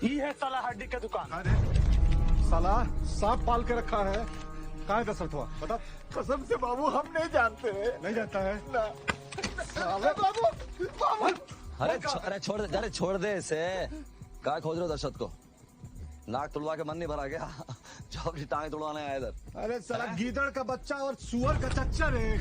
ये है साला हड्डी का दुकान। साला सांप पाल के रखा है। कहाँ है दशरथ हुआ? बता। कसम से बाबू हम नहीं जानते। नहीं जानता है ना। साले बाबू बाबू। अरे छोड़ दे इसे। क्या खोज रहे हो दशरथ को? नाक तुड़वा के मन नहीं भरा गया? जो अपनी टांग तुड़वाने आया इधर। अरे साला गीदड़ का बच्चा और सुअर का चच्चर है।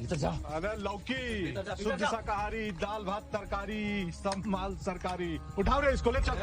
इधर जाओ। अरे लौकी, शुद्ध शाकाहारी, दाल भात तरकारी, सब माल सरकारी। उठाओ रे इसको, ले चल।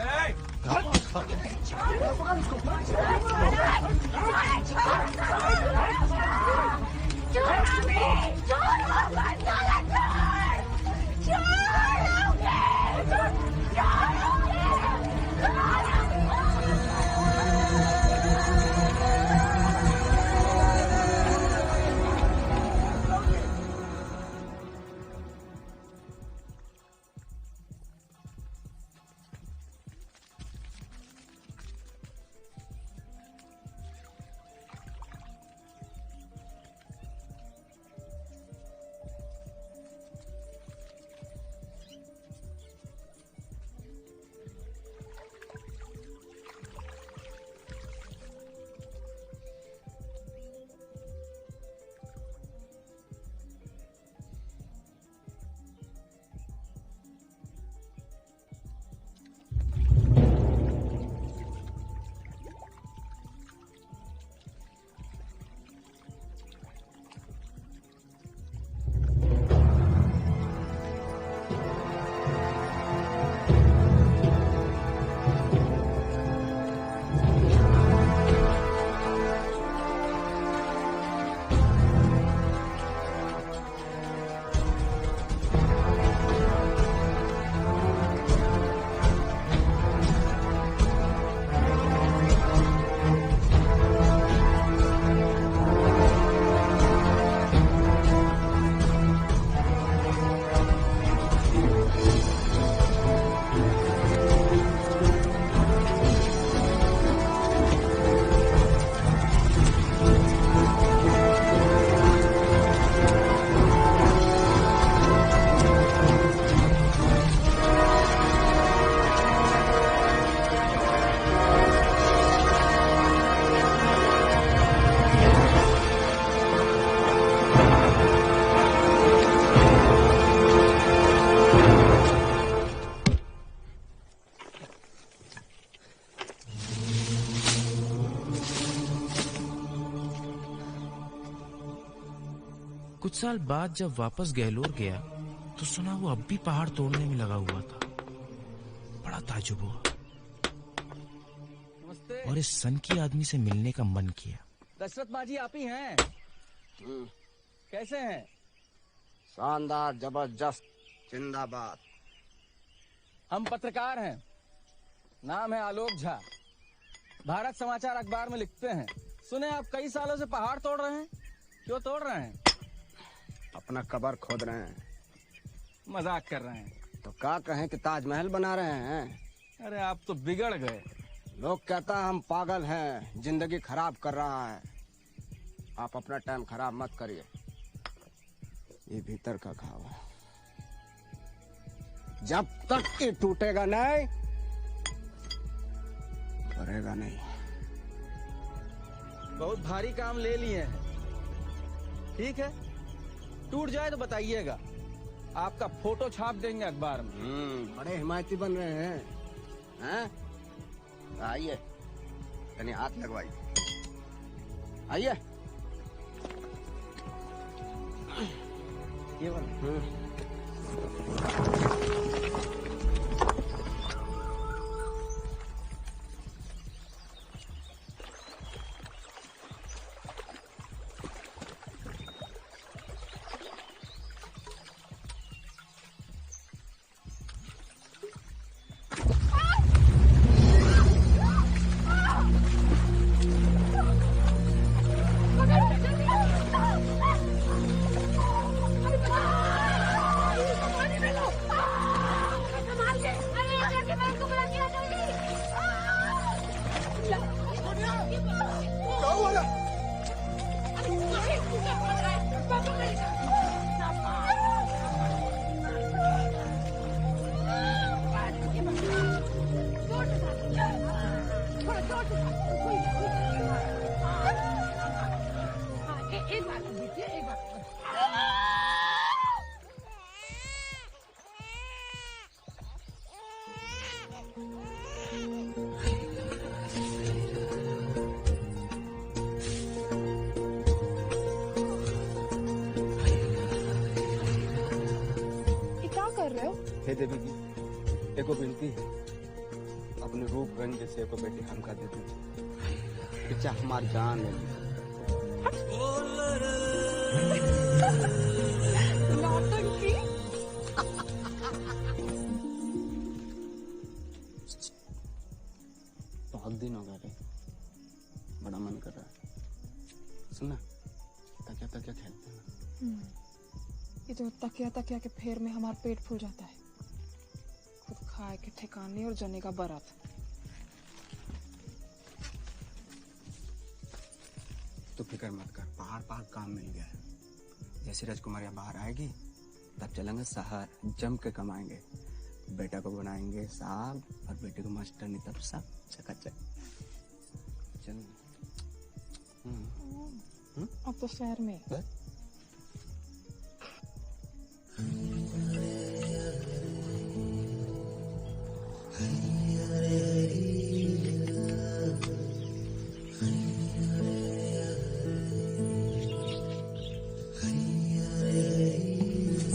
कुछ साल बाद जब वापस गहलोर गया तो सुना वो अब भी पहाड़ तोड़ने में लगा हुआ था। बड़ा ताज्जुब हुआ और इस सन की आदमी से मिलने का मन किया। दशरथ माजी आप ही हैं? कैसे हैं? शानदार, जबरदस्त, जिंदाबाद। हम पत्रकार हैं, नाम है आलोक झा, भारत समाचार अखबार में लिखते हैं। सुने आप कई सालों से पहाड़ तोड़ रहे हैं, क्यों तोड़ रहे हैं? अपना कबर खोद रहे हैं। मजाक कर रहे हैं। तो क्या कहें कि ताजमहल बना रहे हैं? अरे आप तो बिगड़ गए। लोग कहता है हम पागल हैं, जिंदगी खराब कर रहा है। आप अपना टाइम खराब मत करिए, ये भीतर का घाव है, जब तक ये टूटेगा नहीं भरेगा नहीं। बहुत भारी काम ले लिए हैं, ठीक है, टूट जाए तो बताइएगा, आपका फोटो छाप देंगे अखबार में। बड़े हिमायती बन रहे हैं, हैं? आइए, यानी हाथ लगवाइए, आइए। ये वाला। ये क्या कर रहे हो? हे देवी जी, एको विनती है, अपने रूप रंग से एको बेटी हमका दे दीजिए। बच्चा हमार जान है। नौटंकी। बहुत दिन हो गए रे, बड़ा मन कर रहा है। सुनना, तकिया तकिया खेलते हैं। ये जो तकिया तकिया के फेर में हमारा पेट फूल जाता है। खुद खाए के ठिकाने और जने का बरात। तो फिक्र मत कर, पहाड़ पहाड़ काम मिल गया है। जैसे राजकुमारियाँ बाहर आएगी तब चलेंगे शहर, जम के कमाएंगे। बेटा को बनाएंगे साहब और बेटे को मास्टरनी, तब सब चकाचक। चल अब तो शहर में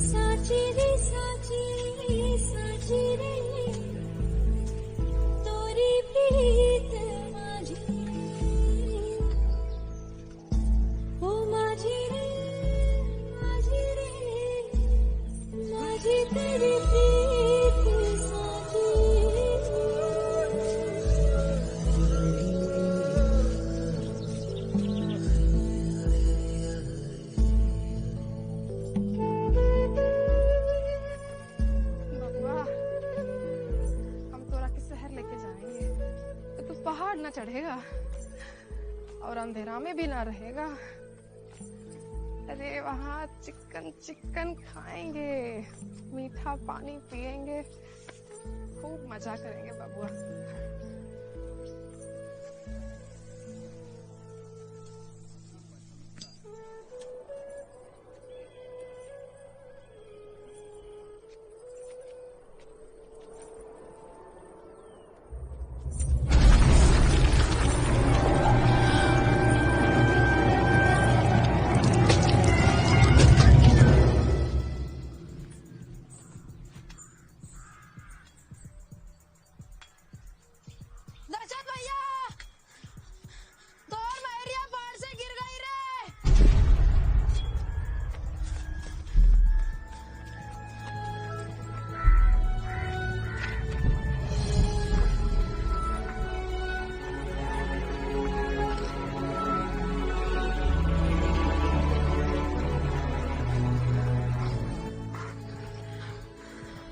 साची रे साची साची रे तोरी प्रीत माझी ओ माझी रे माझी तेरी प्रीत साची बबुआ, हम तोरा के शहर लेके जाएंगे तो तू पहाड़ ना चढ़ेगा और अंधेरा में भी ना रहेगा। अरे वहाँ चिकन चिकन खाएंगे, मीठा पानी पिएंगे, खूब मजा करेंगे बबुआ। दर्शन भैया, तोर मैरिया पहाड़ से गिर गई रे।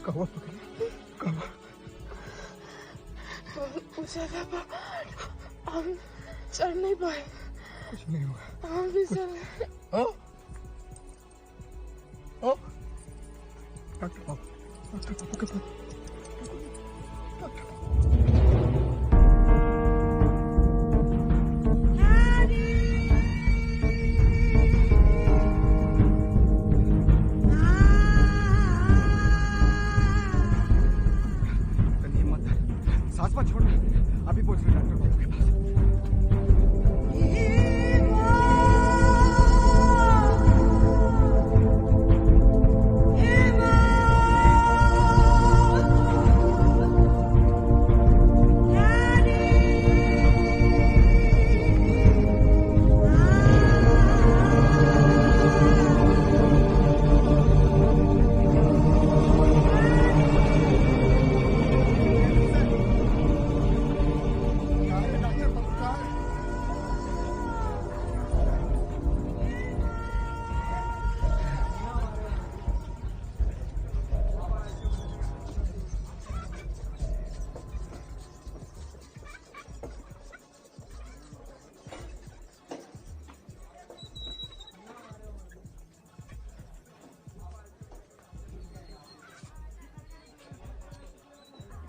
कौवा पकड़ी, कौवा। ऊंचा था पहाड़, हम चढ़ नहीं पाए। कुछ नहीं हुआ। हम भी चल। ओ ओ डॉक्टर बाबू, डॉक्टर बाबू के पास। सांस मत छोड़ना, अभी पहुंच रहे डॉक्टर बाबू के पास।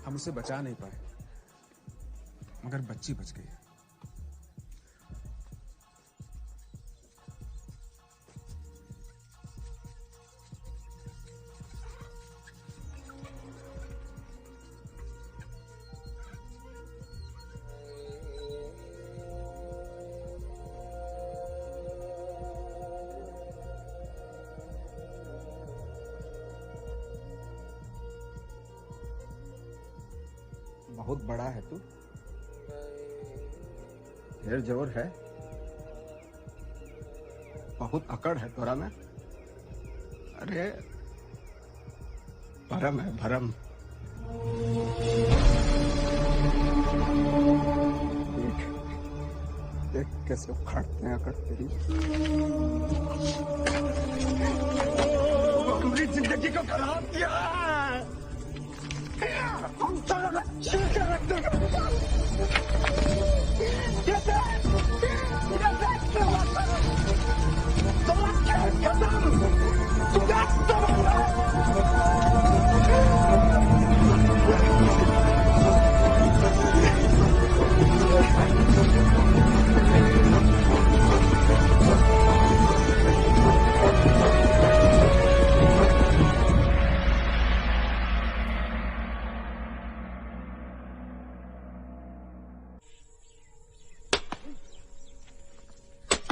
हम उसे बचा नहीं पाए, मगर बच्ची बच गई। बहुत बड़ा है तू, ढेर जोर है, बहुत अकड़ है तोरा में। अरे भरम है भरम। देख कैसे उखाड़ते हैं अकड़ तेरी। पूरी जिंदगी को खराब किया। हम तो छील के रख देंगे।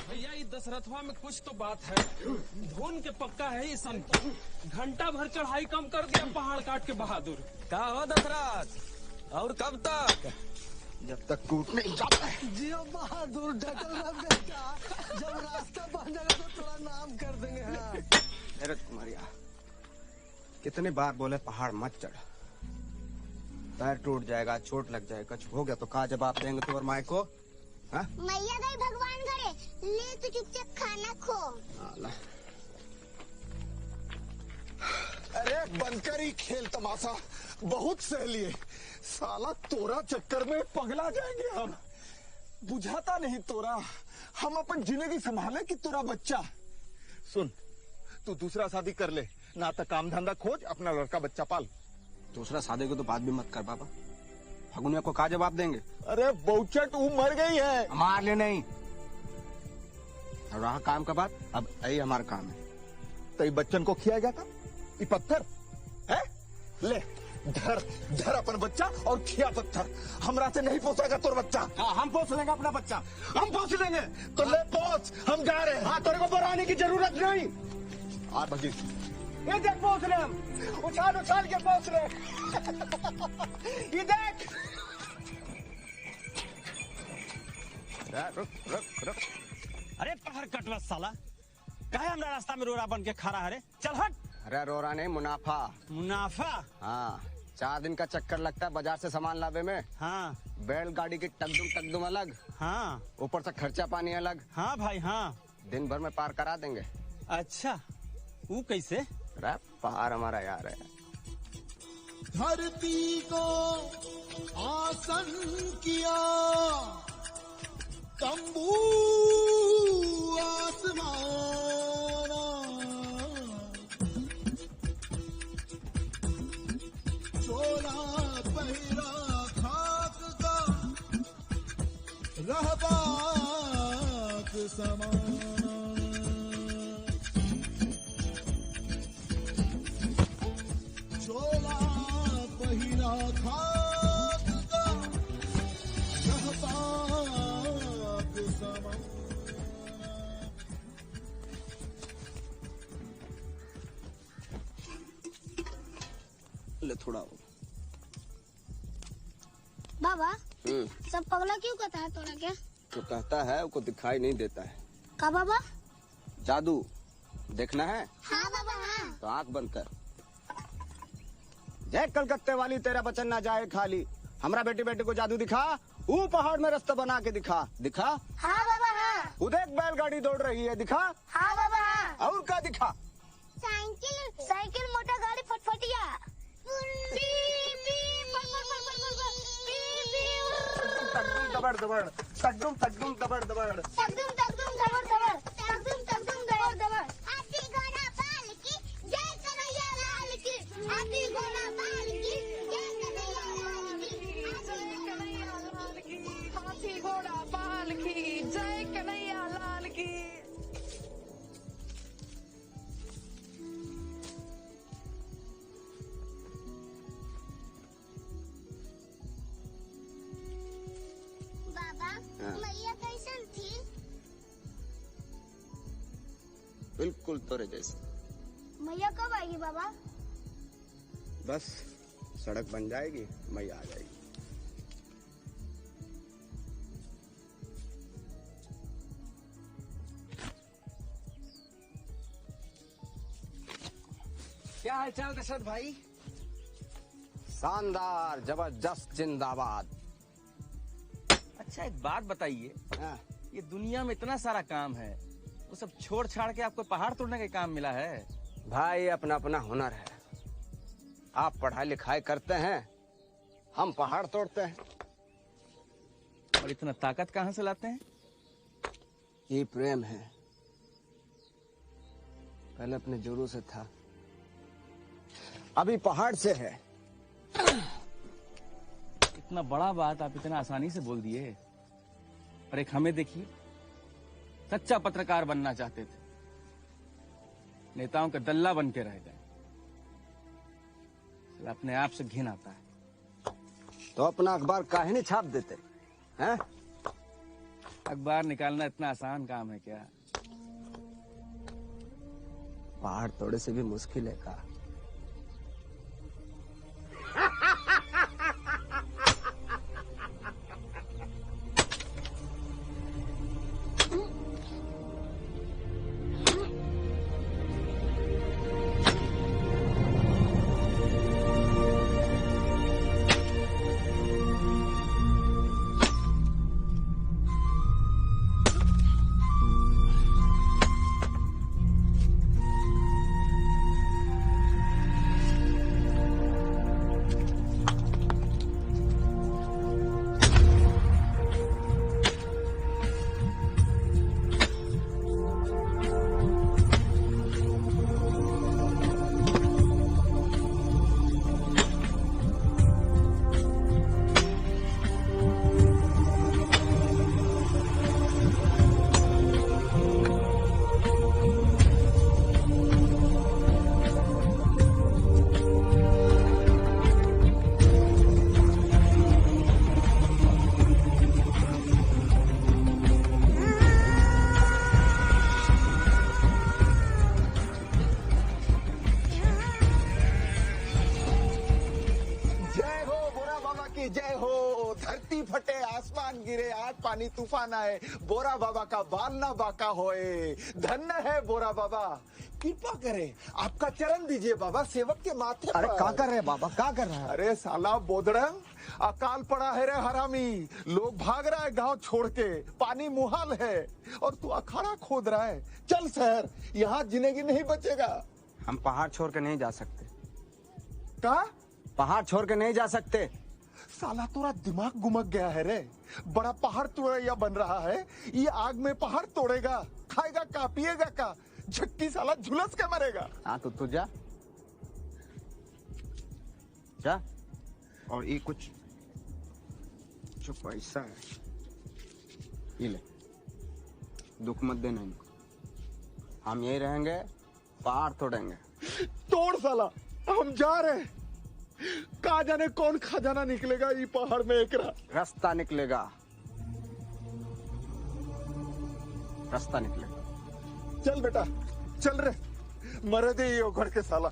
भैया ये दशरथवा में कुछ तो बात है। धुन के पक्का है ये सन की। घंटा भर चढ़ाई कम कर दिया पहाड़ काट के बहादुर। क्या हो दशरथ, और कब तक? जब तक कूट नहीं जाता है। जियो बहादुर ढकल में बेटा, जब रास्ता बन जाएगा तो थोड़ा नाम कर देंगे। हाँ। अरे कुमारिया, कितने बार बोले पहाड़ मत चढ़, पैर टूट जाएगा, चोट लग जाएगा, कुछ हो गया तो कहा जवाब देंगे तो और माई को? हाँ? मैया गई भगवान घरे, ले तो चुपचाप खाना खो। अरे बनकर ही खेल तमाशा, बहुत सह लिए। साला तोरा चक्कर में पगला जाएंगे हम। बुझाता नहीं तोरा, हम अपन जिंदगी संभाले कि तोरा बच्चा। सुन, तू दूसरा शादी कर ले, ना तो काम धंधा खोज, अपना लड़का बच्चा पाल। दूसरा शादी को तो बात भी मत कर बाबा, फगुनिया को कहा जवाब देंगे? अरे बहुचट वो मर गई है। मार ले नहीं। और रहा काम का बात, अब यही हमारा काम है। तो बच्चन को खिया गया था, ये पत्थर है, ले धर धर अपन बच्चा और खिया पत्थर। हमरा से नहीं पोसेगा तोर बच्चा। हाँ, हम पोस लेंगे अपना बच्चा, हम पोस लेंगे। तो ले पोस, हम जा रहे हैं। हाँ, तेरे को बढ़ाने की जरूरत नहीं। आ भगी, ये देख पोस रहे हम, उछाल उछाल के पोस रहे। ये देख। रुक रुक रुक। अरे पहाड़ कटवा साला, काहे हमरा रास्ता में रोरा बन के खड़ा है रे? चल हट। अरे रोरा नहीं, मुनाफा। मुनाफा? हाँ, 4 दिन का चक्कर लगता है बाजार से सामान लावे में। हाँ। बैलगाड़ी की टकदुम अलग। हाँ। ऊपर से खर्चा पानी अलग। हाँ भाई हाँ। दिन भर में पार करा देंगे। अच्छा, वो कैसे? अरे पहाड़ हमारा यार है। धरती को आसन किया, तंबू आसमाना, चोला पहिरा खाक का, रहबाक समाना। चोला पहिरा खाक का, रहबाक समाना। ले थोड़ा। बाबा, सब पगला क्यों कहता है तोरा क्या? जो कहता है उसको दिखाई नहीं देता है। का बाबा? जादू देखना है? हाँ बाबा हाँ। तो आंख बंद कर। जय कलकत्ते वाली, तेरा बचन ना जाए खाली। हमरा बेटी बेटी को जादू दिखा, वो पहाड़ में रास्ता बना के दिखा। दिखा? हाँ बाबा हाँ। उधर एक बैलगाड़ी दौड़ रही है, दिखा? हाँ बाबा हाँ। और क्या दिखा? साइकिल साइकिल, मोटर गाड़ी, फटफटिया। दबड़ दबड़, तकदुम तकदुम दबड़ दबड़, तकदुम तकदुम दबड़ दबड़, तकदुम तकदुम दबड़ दबड़। हाथी घोड़ा पाल की जय कन्हैया लाल की, हाथी घोड़ा पाल की जय कन्हैया लाल की, हाथी घोड़ा पाल की जय कन्हैया लाल की। मैया कैसन थी? बिल्कुल तोरे जैसे। मैया कब आएगी बाबा? बस सड़क बन जाएगी, मैया आ जाएगी। क्या हालचाल दशरथ भाई? शानदार, जबरदस्त, जिंदाबाद। अच्छा एक बात बताइए, ये दुनिया में इतना सारा काम है, वो सब छोड़ छाड़ के आपको पहाड़ तोड़ने का काम मिला है? भाई अपना अपना हुनर है। आप पढ़ाई लिखाई करते हैं, हम पहाड़ तोड़ते हैं। और इतना ताकत कहाँ से लाते हैं? ये प्रेम है, पहले अपने जोरों से था, अभी पहाड़ से है। इतना बड़ा बात आप इतना आसानी से बोल दिए। और एक हमें देखिए, सच्चा पत्रकार बनना चाहते थे, नेताओं का दल्ला बन के रह गए। अपने आप से घिन आता है। तो अपना अखबार काहे नहीं छाप देते हैं? अखबार निकालना इतना आसान काम है क्या? पहाड़ तोड़े से भी मुश्किल है का? पानी तूफान आए, बोरा बाबा का बाल ना बाका होए। धन्य है बोरा बाबा, कृपा करे, आपका चरण दीजिए बाबा सेवक के माथे पर। अरे क्या कर रहे हैं बाबा, क्या कर रहे हैं? अरे साला बोधड़ंग, अकाल पड़ा है रे हरामी, लोग भाग रहा है गांव छोड़ के, पानी मुहाल है और तू अखाड़ा खोद रहा है। चल शहर, यहाँ जिंदगी नहीं बचेगा। हम पहाड़ छोड़ के नहीं जा सकते। क्या? पहाड़ छोड़ के नहीं जा सकते। साला तोरा दिमाग घुमक गया है रे, बड़ा पहाड़ तोड़ैया बन रहा है, ये आग में पहाड़ तोड़ेगा, खाएगा का, पिएगा का, झक्की साला झुलस के मरेगा। हाँ तो तू जा जा। और ये कुछ जो पैसा है ये ले, दुख मत देना इनको, हम यही रहेंगे, पहाड़ तोड़ेंगे। तोड़ साला, हम जा रहे हैं। कहा जाने कौन खजाना निकलेगा ये पहाड़ में, एक रास्ता निकलेगा, रास्ता निकलेगा। चल बेटा चल रे, मरे दे ये उघड़ के साला।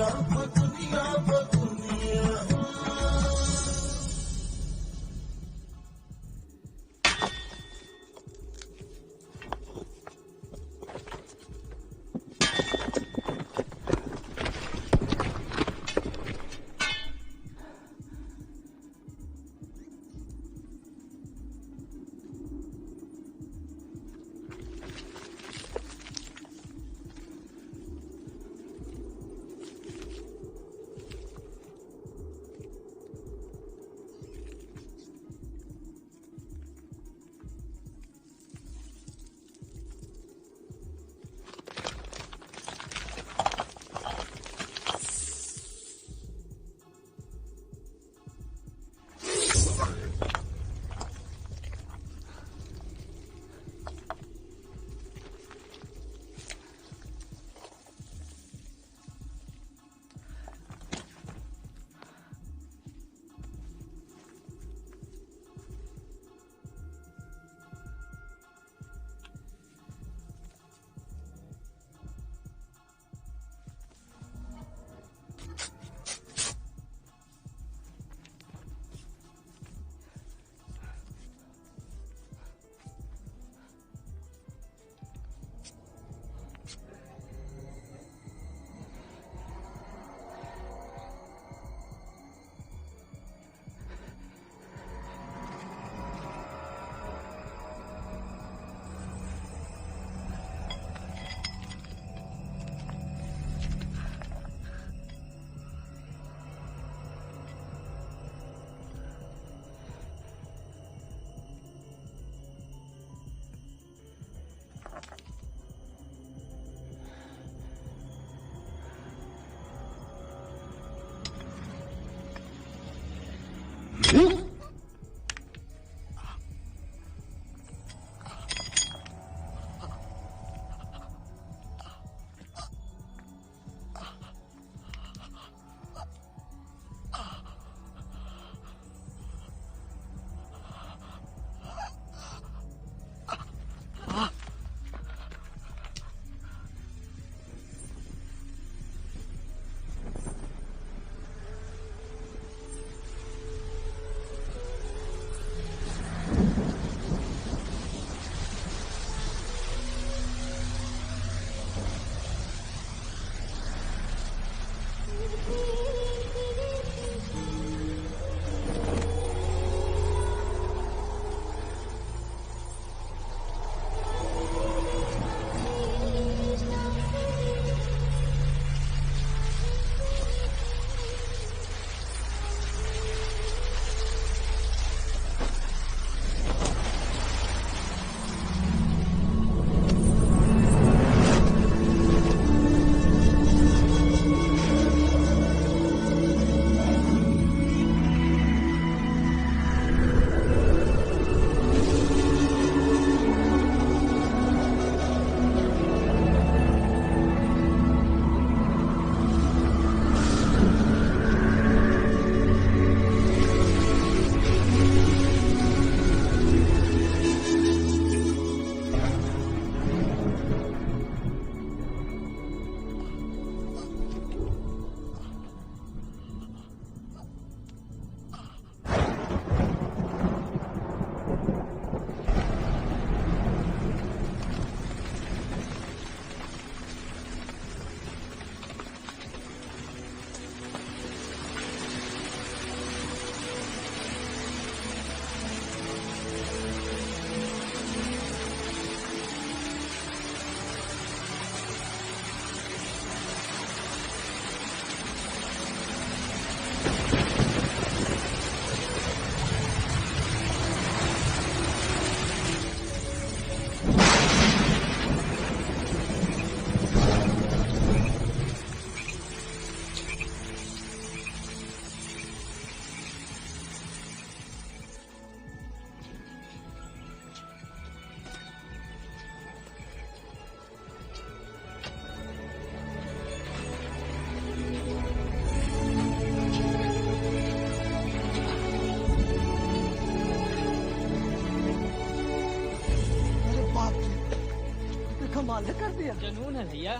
कमाल कर दिया। जुनून है भैया,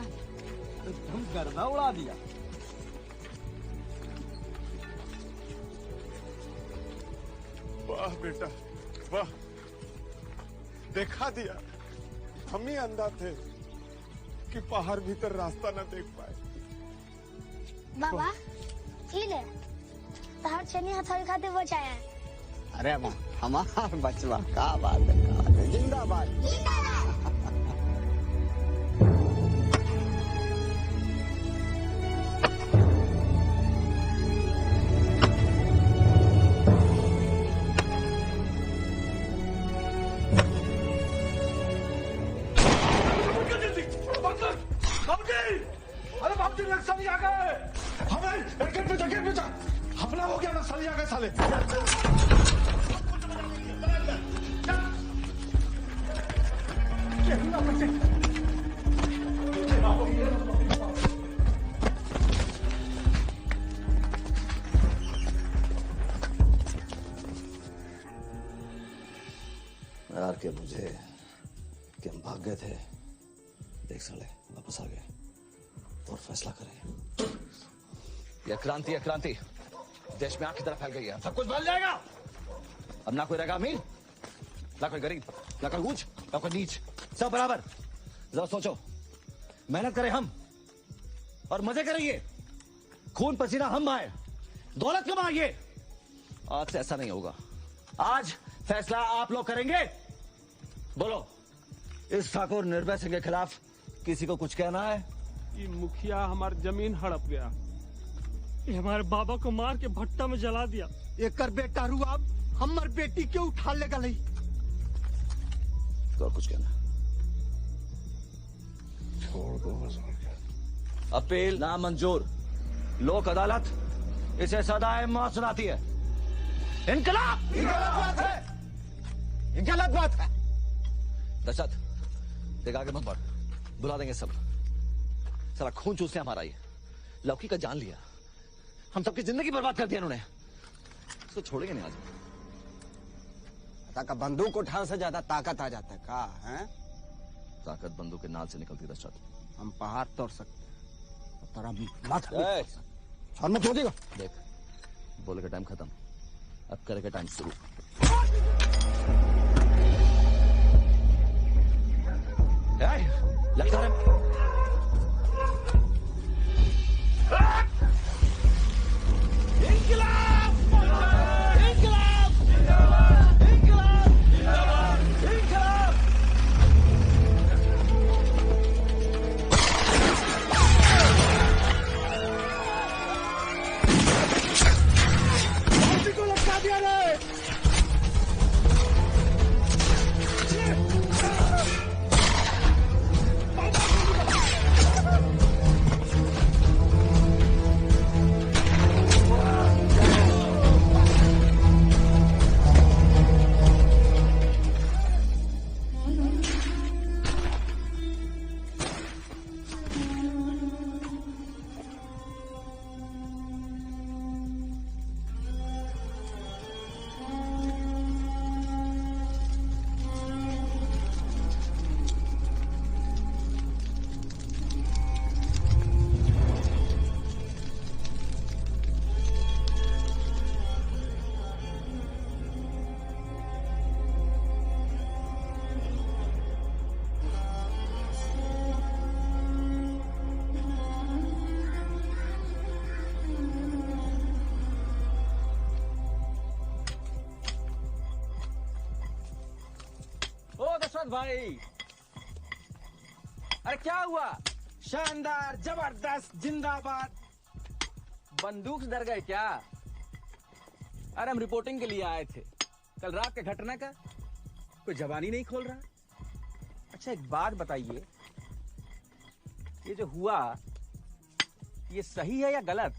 एकदम गर्दा उड़ा दिया। वाह बेटा वाह, देखा दिया। हम ही अंधा थे कि पहाड़ भीतर रास्ता न देख पाए। बाबा ठीक है, तार छनी हथौड़ी खाते बचाया है। अरे वाह, हमारा बचवा का बात है, जिंदाबाद जिंदाबाद। अरे बाबूजी नक्सली आ गए, हमें गेट पे जा, हमला हो गया, नक्सली आ गए साले। यार के मुझे कि हम भाग गए थे, देख साले वापस आ गए और फैसला करें। यह क्रांति है, क्रांति देश में आग की तरह फैल गई है, सब कुछ बदल जाएगा। अब ना कोई रहेगा अमीर, ना कोई गरीब, ना कोई ऊंच, ना कोई नीच, सब बराबर। जरा सोचो, मेहनत करें हम और मजे करेंगे, खून पसीना हम बहाए, दौलत कमाइए। आज से ऐसा नहीं होगा, आज फैसला आप लोग करेंगे। बोलो, इस ठाकुर निर्भय सिंह के खिलाफ किसी को कुछ कहना है? ये मुखिया हमारी जमीन हड़प गया, ये हमारे बाबा को मार के भट्टा में जला दिया। एक कर बेटा रू, अब हमार बेटी के उठा लेगा नहीं। तो कुछ कहना? छोड़ दो बस। अपील नामंजूर। लोक अदालत इसे सदाए मौत सुनाती है। इनकलाब! ये गलत बात है, ये गलत बात है। दशरथ, देख आगे मत बढ़, बुला देंगे सब। सारा खून चूसने हमारा ये लौकी का जान लिया, हम सबकी जिंदगी बर्बाद कर दिया उन्होंने। इसको छोड़ेंगे नहीं आज। पता का बंदूक उठाने से ज्यादा ताकत आ जाता है का है? ताकत बंदूक के नाल से निकलती दशरथ। हम पहाड़ तोड़ सकते हैं, तेरा माथा भी ए! तोड़ सकते हैं। और मत हो देगा। देख, बोले का टाइम खत्म, अब करे का टाइम शुरू। लगता है इंकलाब! इंकलाब! इंकलाब! इंकलाब! इंकलाब! फांसी को लटका दिया रे! दशरथ भाई, अरे क्या हुआ? शानदार, जबरदस्त, जिंदाबाद। बंदूक से डर गए क्या? अरे हम रिपोर्टिंग के लिए आए थे, कल रात के घटना का कोई जबान ही नहीं खोल रहा। अच्छा एक बात बताइए, ये जो हुआ ये सही है या गलत?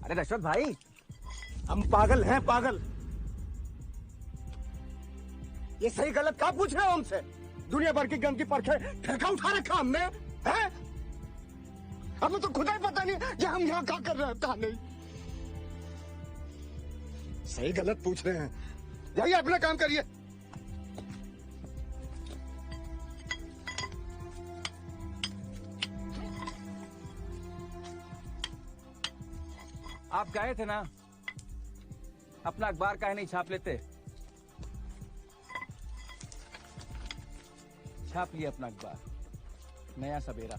अरे दशरथ भाई, हम पागल हैं पागल। ये सही गलत क्या पूछ रहे हो हमसे? दुनिया भर की गंदगी परखे ठेका उठा रखा हमने, हैं? हमें तो खुदा ही पता नहीं कि हम यहाँ क्या कर रहे हैं, कहाँ नहीं। सही गलत पूछ रहे हैं, जाइए अपना काम करिए। आप गए थे ना, अपना अखबार काहे नहीं छाप लेते? छाप लिया अपना अखबार, नया सवेरा।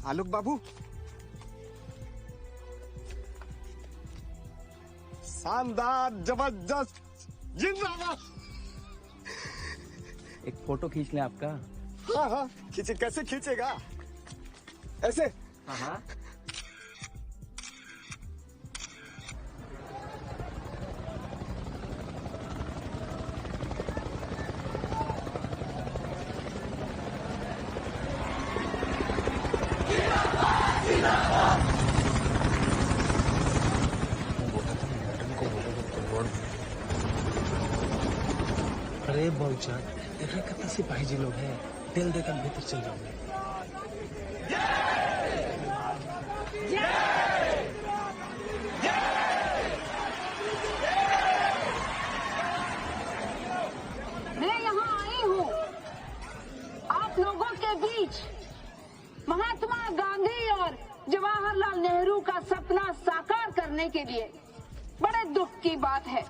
आलोक बाबू, शानदार, जबरदस्त, जिंदाबाद। एक फोटो खींच लें आपका। हाँ हाँ खींचे, कैसे खींचेगा? ऐसे? हाँ हाँ। अरे बहुचार, देखिए कितने सिपाही जी लोग हैं, तेल देकर भीतर चल जाओगे। मैं यहाँ आई हूँ आप लोगों के बीच महात्मा गांधी और जवाहरलाल नेहरू का सपना साकार करने के लिए। बड़े दुख की बात है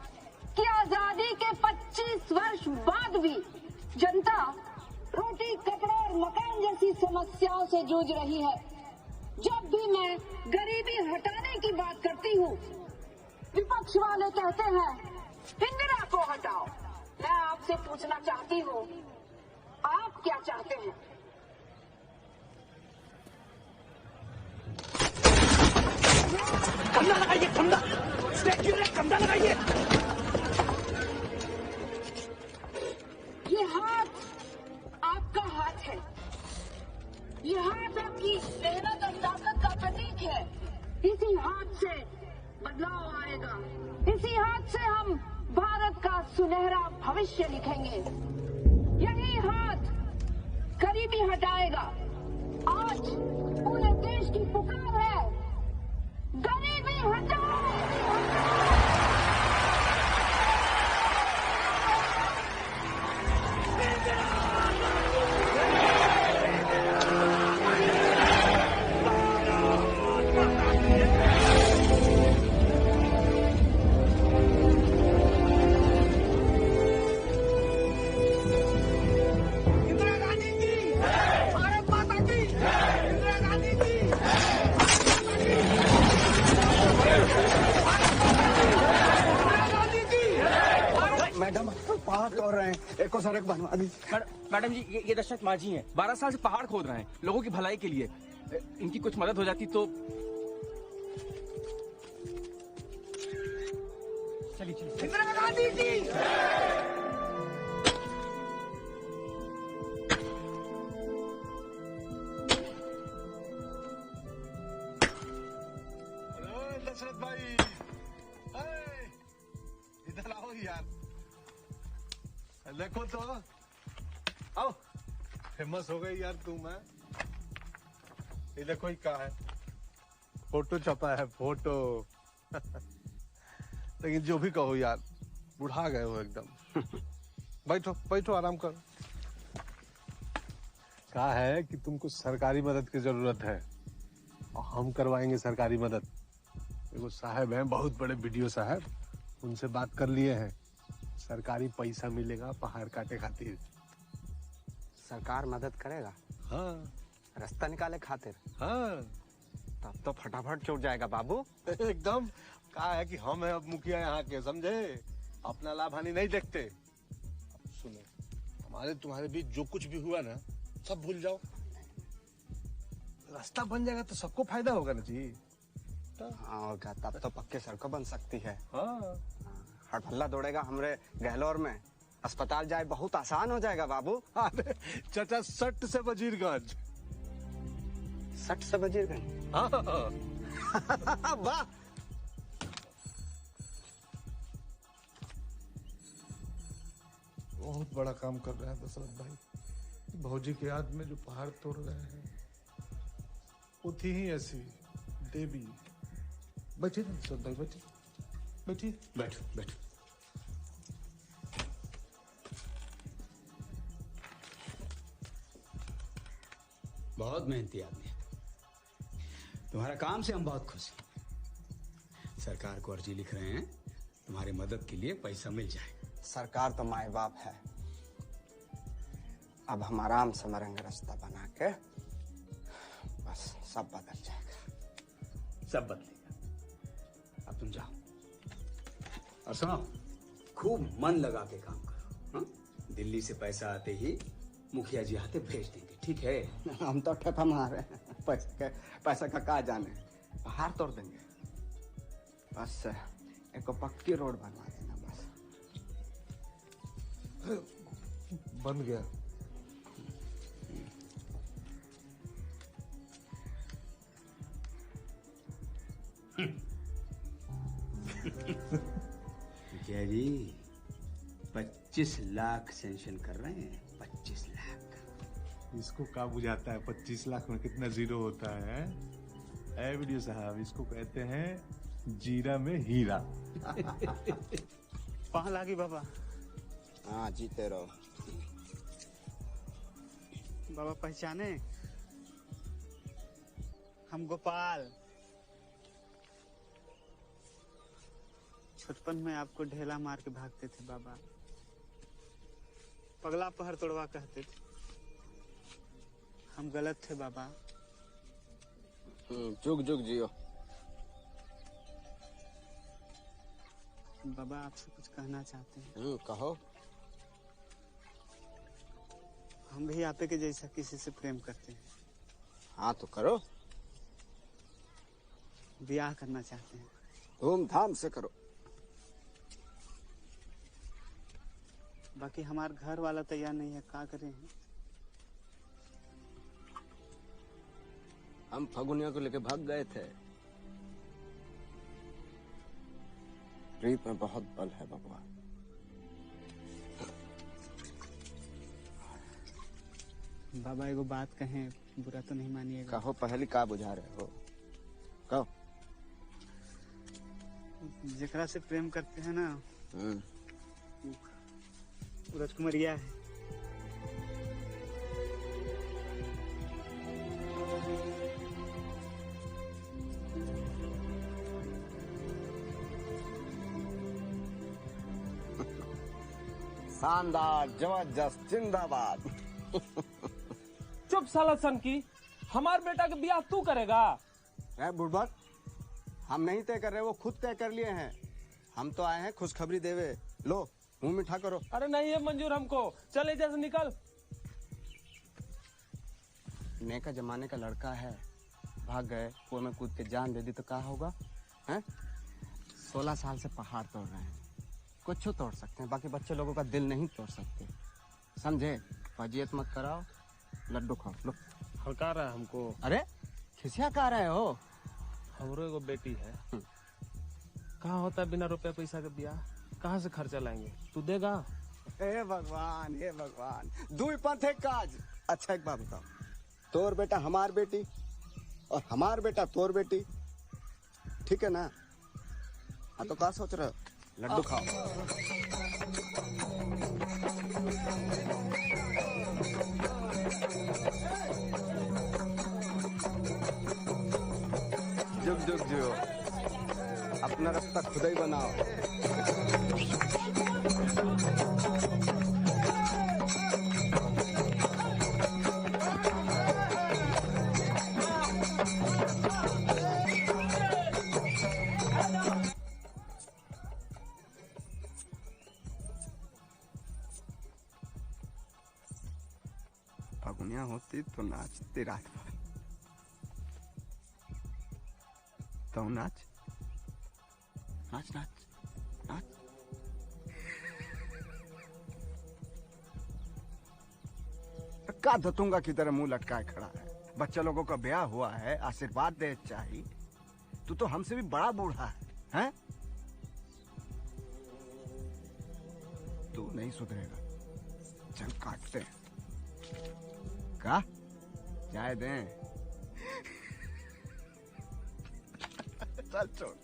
कि आजादी के 25 वर्ष बाद भी जनता रोटी, कपड़ा और मकान जैसी समस्याओं से जूझ रही है। जब भी मैं गरीबी हटाने की बात करती हूँ, विपक्ष वाले कहते हैं इंदिरा को हटाओ। मैं आपसे पूछना चाहती हूँ, आप क्या चाहते हैं? कंधा लगाइए, कंधा, स्टैच्यू में कंधा लगाइए। ये हाथ आपका हाथ है, ये हाथ आपकी मेहनत और ताकत का प्रतीक है। इसी हाथ से बदलाव आएगा। इसी हाथ से हम भारत का सुनहरा भविष्य लिखेंगे। यही हाथ गरीबी हटाएगा। आज पूरे देश की पुकार है, गरीबी हटाओ। मैडम पहाड़ तोड़ रहे हैं, एक को सड़क बनवा दीजिए। मैडम जी, ये दशरथ माझी हैं, 12 साल से पहाड़ खोद रहे हैं लोगों की भलाई के लिए। इनकी कुछ मदद हो जाती तो। चलिए इंदिरा गांधी जी। दशरथ भाई, इधर आओ यार, देखो तो, आओ। फेमस हो गई यार तुम। है ये देखो, ही क्या है, फोटो छपा है, फोटो। लेकिन जो भी कहो यार, बुढ़ा गए हो एकदम। बैठो बैठो, आराम करो। कहा है कि तुमको सरकारी मदद की जरूरत है और हम करवाएंगे सरकारी मदद। देखो साहब हैं, बहुत बड़े वीडियो साहब, उनसे बात कर लिए हैं, सरकारी पैसा मिलेगा पहाड़ काटे खातिर। सरकार मदद करेगा? हाँ। रास्ता निकाले खातिर? हाँ। तब तो फटाफट छूट जाएगा बाबू। एकदम। कहा है कि हम है अब मुखिया यहाँ के, समझे, अपना लाभ हानि नहीं देखते। अब सुनो, हमारे तुम्हारे बीच जो कुछ भी हुआ ना, सब भूल जाओ। रास्ता बन जाएगा तो सबको फायदा होगा ना जी। हाँ होगा, तब तो पक्के सड़कों बन सकती है। हाँ। हड़पल्ला दौड़ेगा हमरे गहलोर में, अस्पताल जाए बहुत आसान हो जाएगा बाबू। अरे चाचा, 60 से वजीरगंज। 60 से वजीरगंज? हाँ। वाह। बहुत बड़ा काम कर रहे हैं दशरथ भाई। भौजी के याद में जो पहाड़ तोड़ रहे हैं, वो थी ही ऐसी देवी। बैठिए दशरथ भाई, बैठिए बैठिए। बैठो बैठो। बहुत मेहनती आदमी है, तुम्हारा काम से हम बहुत खुश हैं। सरकार को अर्जी लिख रहे हैं, तुम्हारी मदद के लिए पैसा मिल जाए। सरकार तो माए बाप है, अब हम आराम से मरेंगे रास्ता बना के, बस सब बदल जाएगा। सब बदलेगा, अब तुम जाओ और सुनो, खूब मन लगा के काम करो। हाँ? दिल्ली से पैसा आते ही मुखिया जी हाथे भेज देंगे, ठीक है? हम तो ठेपा मारे हैं, पैसा का क्या जाने, पहाड़ तोड़ देंगे, बस एक पक्की रोड बनवा देना बस। बन गया। मुखिया जी 25 लाख सेंक्शन कर रहे हैं, 25 लाख। इसको क्या बुझाता है 25 लाख में कितना जीरो होता है? ऐ वीडियो साहब, इसको कहते हैं जीरा में हीरा। पहाँ लागी बाबा। हाँ जीते रहो बाबा। पहचाने? हम गोपाल। बचपन में आपको ढेला मार के भागते थे बाबा, पगला पहर तोड़वा कहते थे। हम गलत थे बाबा। जुग जुग जियो। बाबा आपसे कुछ कहना चाहते हैं। कहो। हम भी आपे के जैसा किसी से प्रेम करते हैं। हाँ तो करो। ब्याह करना चाहते हैं। धूमधाम से करो। बाकी हमारा घर वाला तैयार नहीं है, क्या करें? हम फगुनिया को लेके भाग गए थे। प्रीत में बहुत बल है भगवान। बाबा एगो बात कहें, बुरा तो नहीं मानिएगा। कहो पहले का बुझा रहे हो, कहो। जेकरा से प्रेम करते हैं ना, वो राजकुमारिया है। शानदार, जबरदस्त, जिंदाबाद। चुप साला सन की, हमार बेटा का ब्याह तू करेगा? बुढ़बक, हम नहीं तय कर रहे, वो खुद तय कर लिए हैं। हम तो आए हैं खुशखबरी देवे। लो मुंह मीठा करो। अरे नहीं है मंजूर हमको, चले जैसे निकल। नए का जमाने का लड़का है, भाग गए, कुएं में कूद के जान दे दी तो क्या होगा? हैं? 16 साल से पहाड़ तोड़ रहे हैं, कुछ तोड़ सकते हैं, बाकी बच्चे लोगों का दिल नहीं तोड़ सकते, समझे? फजीयत मत कराओ, लड्डू खाओ। लो। हल्का रहा है हमको। अरे खिसिया कह रहे हो? हमरो एगो बेटी है, कहाँ होता है बिना रुपया पैसा के ब्याह? कहाँ से खर्चा लाएंगे? तू देगा? हे भगवान, हे भगवान, दुई पंथ एक काज। अच्छा एक बात बताओ, तोर बेटा हमार बेटी और हमार बेटा तोर बेटी, ठीक है ना? हाँ तो क्या सोच रहे हो? लड्डू खाओ। जुग जुग जियो, अपना रास्ता खुद ही बनाओ। फगुनिया होती तो नाचती रात भर। तो नाच नाच नाच नाच। का धतूंगा की तरह मुंह लटकाए खड़ा है। बच्चे लोगों का ब्याह हुआ है, आशीर्वाद दे चाहिए। तू तो हमसे भी बड़ा बूढ़ा है, हैं? तू नहीं सुधरेगा, चल काटते हैं। का जाए दें? चल छोड़।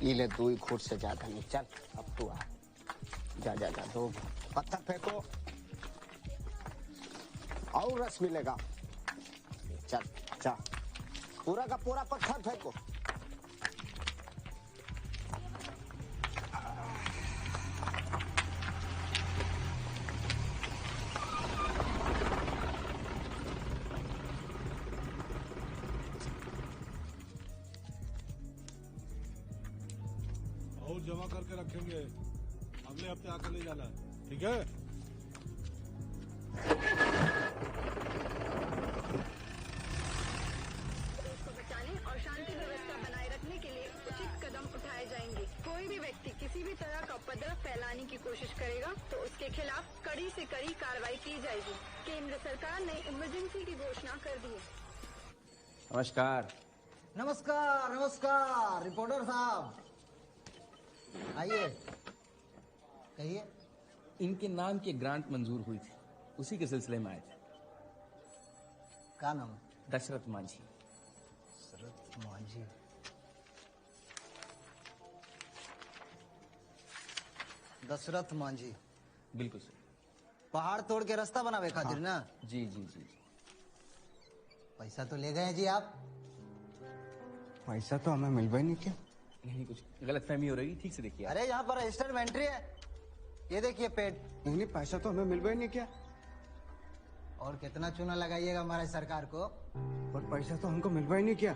ले तू ही खुद से जाता नहीं। चल अब तू आ, जा जा जा, दो पत्थर फेंको और रस मिलेगा। चल जा, पूरा का पूरा पत्थर फेंको। और जमा करके रखेंगे, अगले हफ्ते आकर ले जाना, ठीक है? और शांति व्यवस्था बनाए रखने के लिए उचित कदम उठाए जाएंगे। कोई भी व्यक्ति किसी भी तरह का उपद्रव फैलाने की कोशिश करेगा तो उसके खिलाफ कड़ी से कड़ी कार्रवाई की जाएगी। केंद्र सरकार ने इमरजेंसी की घोषणा कर दी है। नमस्कार। नमस्कार नमस्कार रिपोर्टर साहब, आइए कहिए। इनके नाम की ग्रांट मंजूर हुई थी, उसी के सिलसिले में आए थे। क्या नाम है? दशरथ मांझी। दशरथ मांझी। दशरथ मांझी, बिल्कुल सर। पहाड़ तोड़ के रास्ता बनावे खातिर ना? जी जी जी। पैसा तो ले गए हैं जी आप? पैसा तो हमें मिल ही नहीं क्या? नहीं, कुछ गलतफहमी हो रही, ठीक से देखिए। अरे यहाँ पर रजिस्टर्ड एंट्री है, ये देखिए पेड। नहीं, पैसा तो हमें मिल ही नहीं क्या? और कितना चूना लगाइएगा हमारे सरकार को? पर पैसा तो हमको मिल ही नहीं क्या?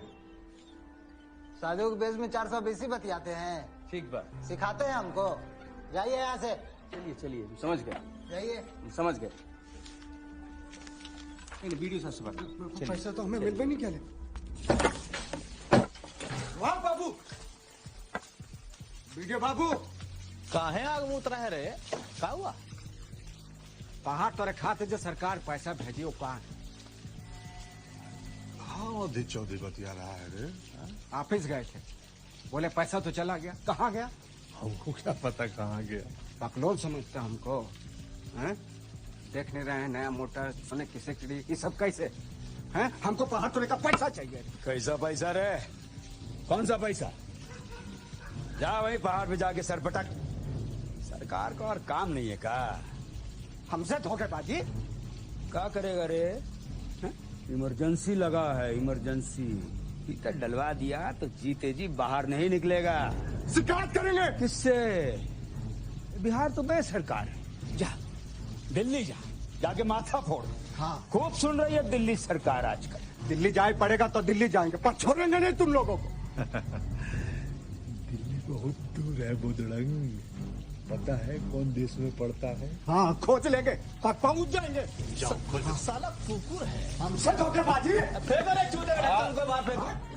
साधु के बेस में 420 बतियाते हैं। ठीक बात। सिखाते हैं हमको। जाइए यहाँ से। चलिए चलिए, समझ गए। जाइए। समझ गए। वीडियो साहब से बात। पैसा तो हमें मिल भी नहीं क्या? वाह बाबू गए बाबू। काहे आग मुत रहे रे? का हुआ? पहाड़ तोरे खाते जो सरकार पैसा भेजी वो कहाँ? हाँ दी चौधरी बतिया रहा है रे। ऑफिस गए थे, बोले पैसा तो चला गया। कहाँ गया? हमको क्या पता कहाँ गया। बकलोल समझते हमको हैं? देख नहीं रहे हैं नया मोटर सोने की सिकड़ी ये सब कैसे हैं? हमको पहाड़ तोड़ने का पैसा चाहिए। कैसा पैसा रे? कौन सा पैसा? जा वही पहाड़ पे जाके सर पटक। सरकार का और काम नहीं है का? हमसे धोखेबाजी क्या करेगा रे? इमरजेंसी लगा है, इमरजेंसी। टिकट डलवा दिया तो जीते जी बाहर नहीं निकलेगा। शिकायत करेंगे। किससे? बिहार तो बे सरकार है। जा दिल्ली जा, जाके माथा फोड़। हाँ खूब सुन रही है दिल्ली सरकार आजकल। दिल्ली जाए पड़ेगा तो दिल्ली जाएंगे, पर छोड़ेंगे नहीं तुम लोगों को। दिल्ली बहुत दूर है बुदड़ंग। पता है कौन देश में पड़ता है? हाँ खोज लेंगे और पहुंच जाएंगे। जाओ खोज। साला कुकुर है। हमसे धोखेबाजी। फेंको रे चूते तुमको बाहर फेंको।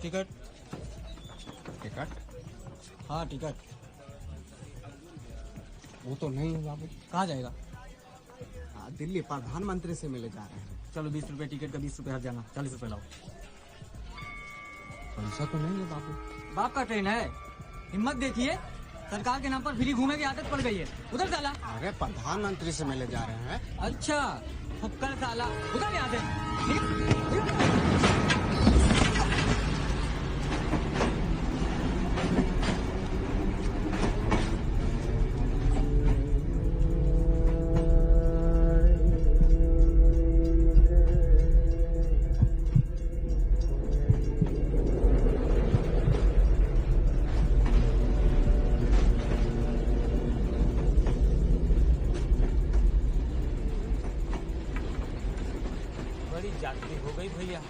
Ticket ticket? हाँ टिकट। वो तो नहीं है बाबू। कहाँ जाएगा? दिल्ली प्रधानमंत्री से मिले जा रहे हैं। चलो 20 रुपए टिकट का 20 रुपए हर जाना, 40 रुपए लाओ। पैसा तो नहीं है बाबू। बाप का ट्रेन है, हिम्मत देखिए। सरकार के नाम पर फ्री घूमे की आदत पड़ गई है। उधर साला। अरे प्रधानमंत्री से मिले जा रहे हैं। अच्छा फक्कर साला, उधर यहाँ से। जागती हो गई भैया।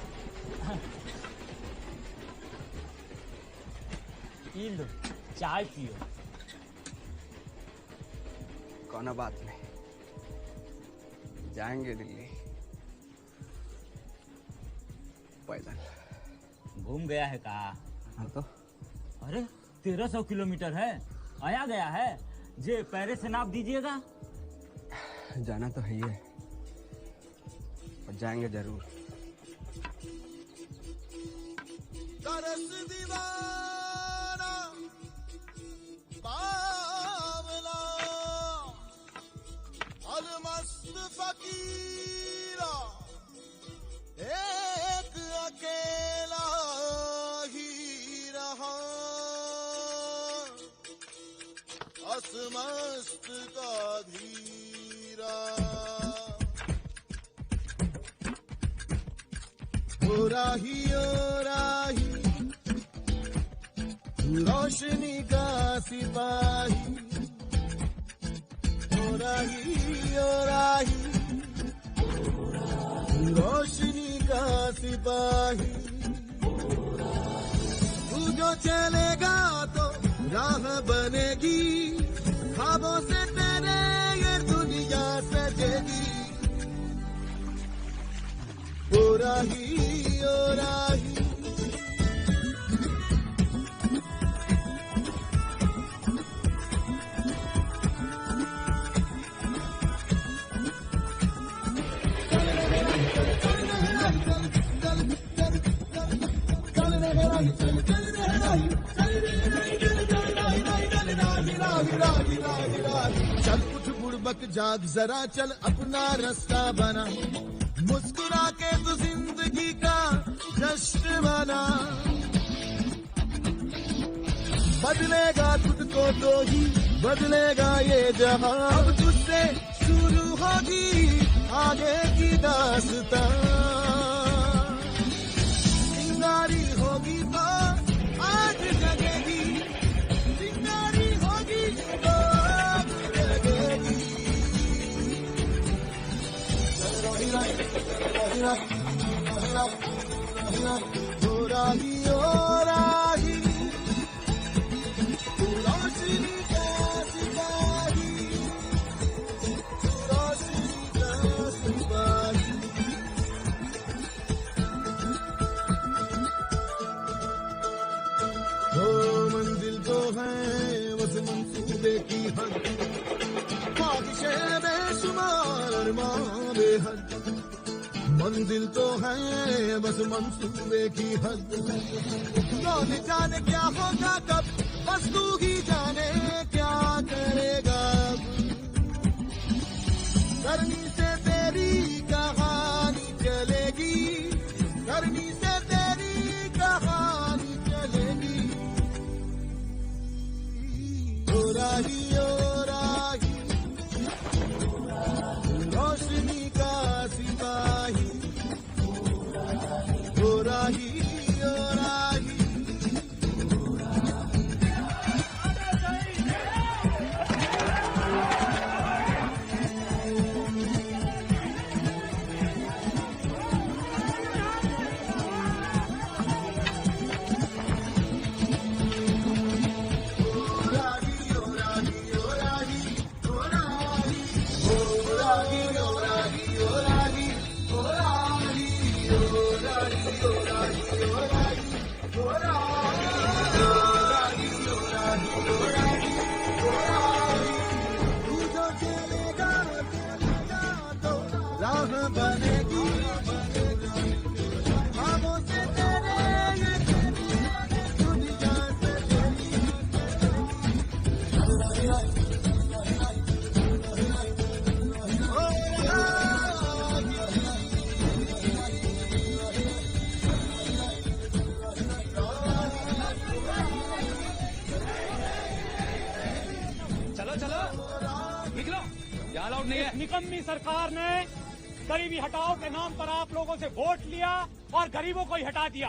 पी लो, चाय पियो। कोई बात नहीं, जाएंगे दिल्ली पैदल। घूम गया है का? हाँ तो अरे 1300 किलोमीटर है, आया गया है। जे पैरे से नाप दीजिएगा। जाना तो है ही है, और जाएंगे जरूर। तरस दीवाना बावला और मस्त फकीरा एक अकेला ही रहा। असमस्त का धीरा ओ राही रोशनी का सिपाही। ओ राही रोशनी का सिपाही। तू जो चलेगा तो राह बनेगी, ख्वाबों से तेरे ये दुनिया सजेगी। ओ राही चल उठ बुड़बक जाग जरा, चल अपना रास्ता बना। मुस्कुरा के तू जिंदगी का जश्न बना। बदलेगा खुद को तो ही बदलेगा ये जहां। अब तुझसे शुरू होगी आगे की दास्तां। चिंगारी होगी तो आज जगेगी, चिंगारी होगी तो मंसूबे की हद, ख्वाहिशें बेशुमार अरमां बेहद, मंजिल तो है बस मंसूबे की हद। कौन जाने क्या होगा कब, बस तू ही जाने क्या करेगा। करनी से तेरी कहानी चलेगी, करनी से तेरी कहानी चलेगी। ओ राही रोशनी का सिपाही, ओ राही ओ राही। निकम्मी सरकार ने गरीबी हटाओ के नाम पर आप लोगों से वोट लिया और गरीबों को ही हटा दिया।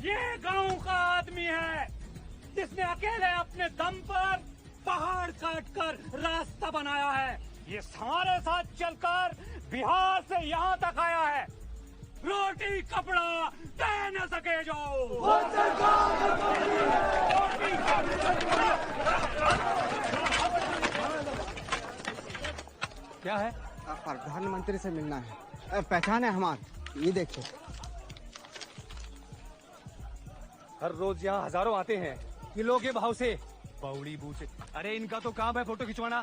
ये गांव का आदमी है जिसने अकेले अपने दम पर पहाड़ काटकर रास्ता बनाया है। ये हमारे साथ चलकर बिहार से यहाँ तक आया है। रोटी कपड़ा दे न सके जो वो क्या है? प्रधानमंत्री से मिलना है। पहचान है हमारी, ये देखिए। हर रोज यहाँ हजारों आते हैं किलो के भाव से। बौड़ी बूचे, अरे इनका तो काम है फोटो खिंचवाना,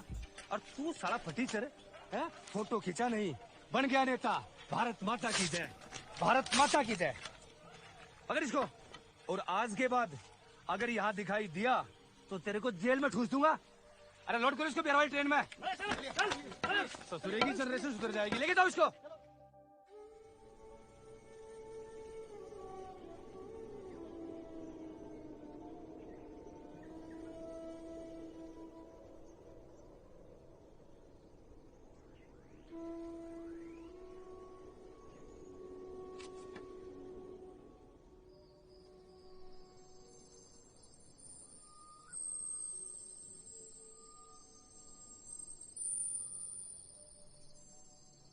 और तू साला फटीचर है। फोटो खींचा नहीं, बन गया नेता। भारत माता की जय, भारत माता की जय। अगर इसको और आज के बाद अगर यहाँ दिखाई दिया तो तेरे को जेल में ठूस दूंगा। अरे लोड करो इसको बिहार वाली ट्रेन में। ससुरे की जनरेशन सुधर जाएगी, लेके जाओ इसको।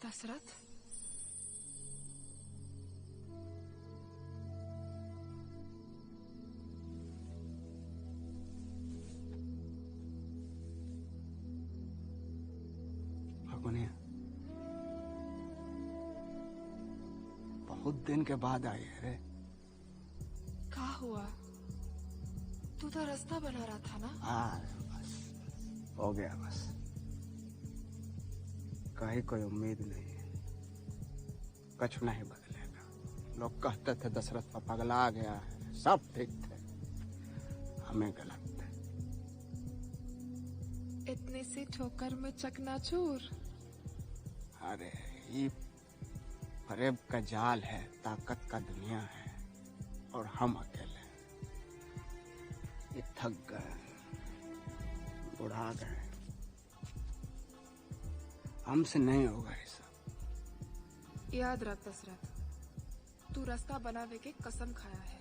दशरथ, भगवानिया, बहुत दिन के बाद आई है। क्या हुआ? तू तो रास्ता बना रहा था ना। हाँ, बस हो गया बस। कहीं कोई उम्मीद नहीं है, कुछ नहीं बदलेगा। लोग कहते थे दशरथ का पगला गया है, सब ठीक थे, हमें गलत थे। इतनी सी ठोकर में चकनाचूर। अरे ये फरेब का जाल है, ताकत का दुनिया है, और हम अकेले ये थक गए, बुढ़ा गए। हमसे नहीं होगा ये सब। याद रख दशरथ, तू रास्ता बनावे के कसम खाया है।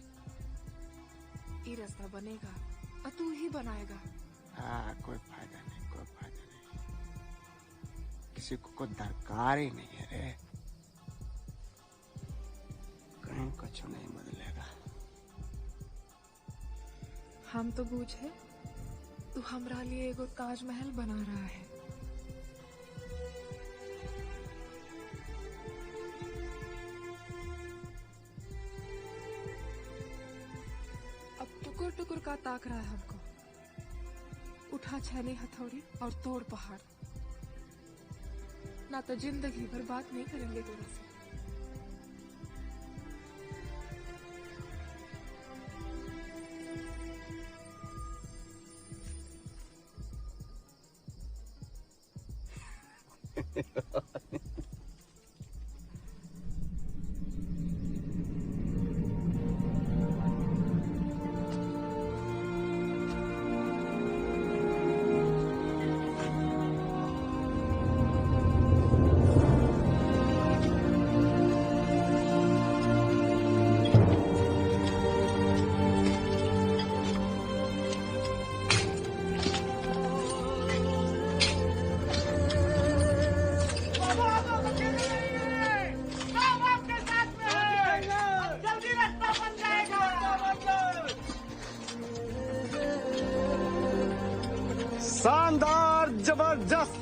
ये रास्ता बनेगा और तू ही बनाएगा। हाँ, कोई फायदा नहीं, कोई फायदा नहीं। किसी को कोई दरकार ही नहीं है रे। कहीं कुछ नहीं बदलेगा। हम तो बूझे तू हमरा लिए एगो ताजमहल बना रहा है। अब टुकुर टुकुर का ताक रहा है हमको। उठा छैनी हथौड़ी और तोड़ पहाड़। ना तो जिंदगी भर बात नहीं करेंगे तेरे से। शानदार, जबरदस्त,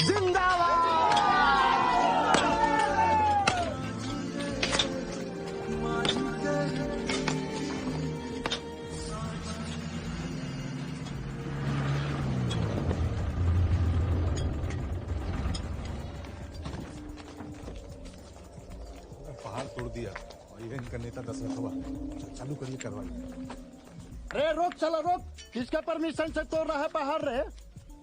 जिंदाबाद। पहाड़ तोड़ दिया और ये इनका नेता दशरथ हुआ। चालू करिए कार्रवाई। रे रोक, चलो रोक। किसके परमिशन से तोड़ रहा है पहाड़ रे?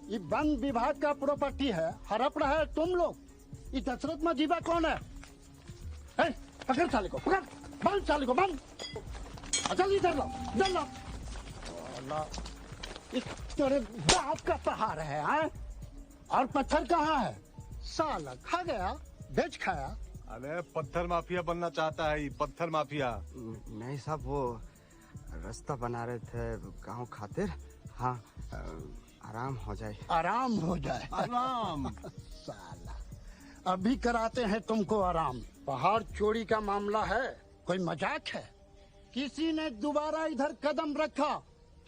ये वन विभाग का प्रॉपर्टी है, हड़प रहा है तुम लोग। ये दशरथ मजीबा कौन है? पकड़ साले को, पकड़, बंद साले को, बंद। चल इधर लो, इधर लो। इस तेरे बाप का पहाड़ है, हाँ? और पत्थर कहाँ है? साला खा गया, बेच खाया। अरे पत्थर माफिया बनना चाहता है, पत्थर माफिया। नहीं साहब, वो रास्ता बना रहे थे गाँव खातिर। हाँ, आराम हो जाए। आराम हो जाए, आराम। साला अभी कराते हैं तुमको आराम। पहाड़ चोरी का मामला है, कोई मजाक है? किसी ने दोबारा इधर कदम रखा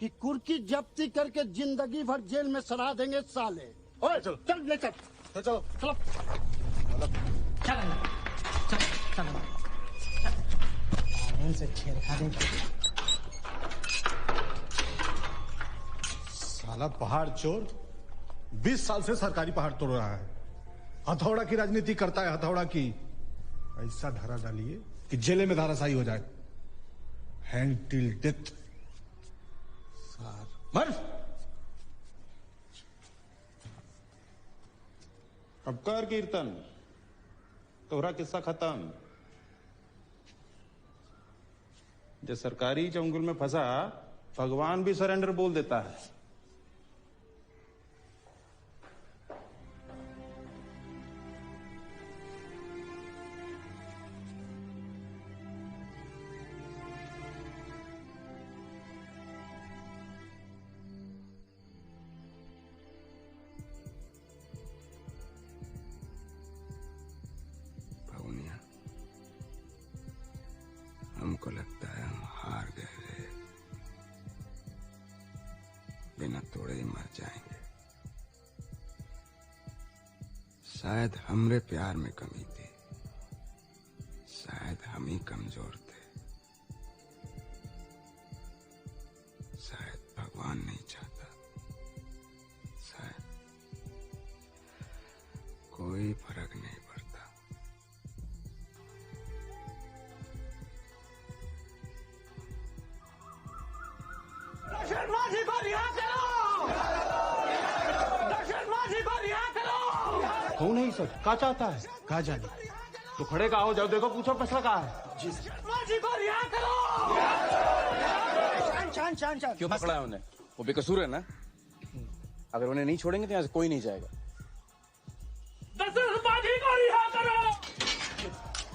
कि कुर्की जब्ती करके जिंदगी भर जेल में सड़ा देंगे साले। ओए चलो, चल ले चल, चलो चलो से छेड़खानी। साला पहाड़ चोर 20 साल से सरकारी पहाड़ तोड़ रहा है। हथौड़ा की राजनीति करता है, हथौड़ा की। ऐसा धारा डालिए कि जेले में धाराशाही हो जाए। Hang till death. मर। अब कर कीर्तन, तोहरा किस्सा खत्म। जो सरकारी चंगुल में फंसा, भगवान भी सरेंडर बोल देता है। हमको लगता है हम हार गए रे। बिना तोड़े ही मर जाएंगे। शायद हमरे प्यार में कमी थी, शायद हम ही कमजोर थे, शायद भगवान नहीं चाहता, शायद कोई फर्क नहीं पड़ता। दशरथ माझी को रिहा करो! दशरथ माझी को रिहा करो! कौन है सर? क्या चाहता है? कहा जाने। तो खड़े का हो जाओ, देखो पूछो फैसला कहा है। जी सर। माझी को रिहा करो! शान क्यों पकड़ा है उन्हें? वो बेकसूर है ना। अगर उन्हें नहीं छोड़ेंगे तो यहाँ से कोई नहीं जाएगा। दशरथ माझी को रिहा करो!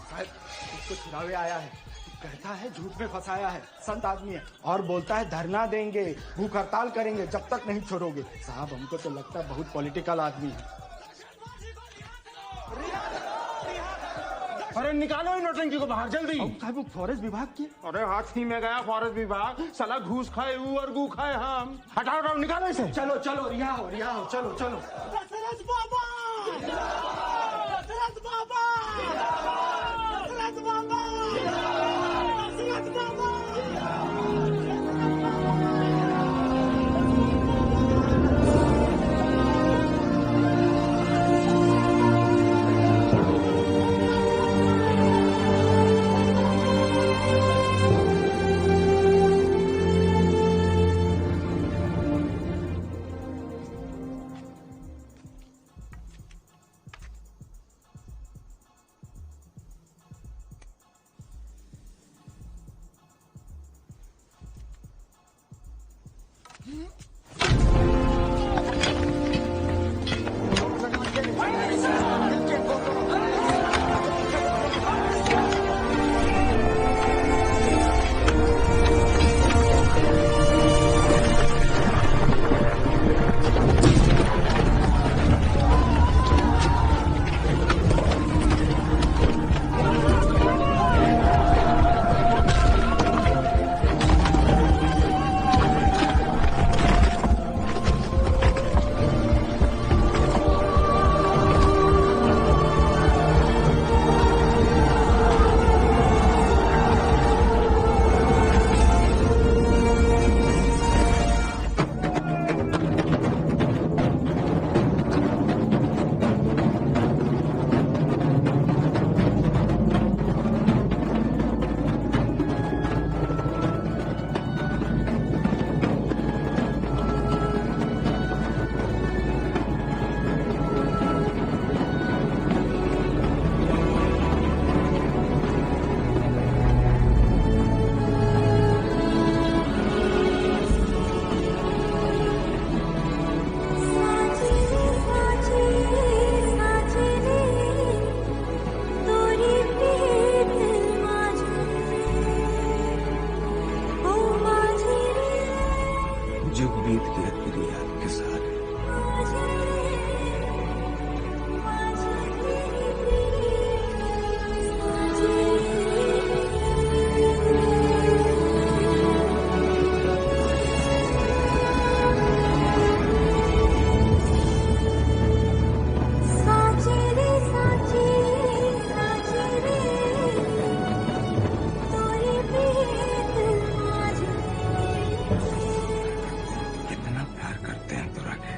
साहब, उसको छुड़ावे आया है। कहता है झूठ में फंसाया है, संत आदमी है, और बोलता है धरना देंगे, भूख हड़ताल करेंगे जब तक नहीं छोड़ोगे। साहब हमको तो लगता है बहुत पॉलिटिकल आदमी है। अरे निकालो इन नौटंकी को बाहर जल्दी। साहब वो फॉरेस्ट विभाग की। अरे हाथ ही में गया फॉरेस्ट विभाग। साला घूस खाए और गू खाए हम। हटाओ हटाओ, निकालो इसे। चलो चलो, रिहा हो, चलो चलो। दशरथ बाबा! दशरथ बाबा! दशरथ बाबा! दशरथ बाबा! जुग बीत गया तेरी याद के साथ। इतना प्यार करते हैं तोरा के,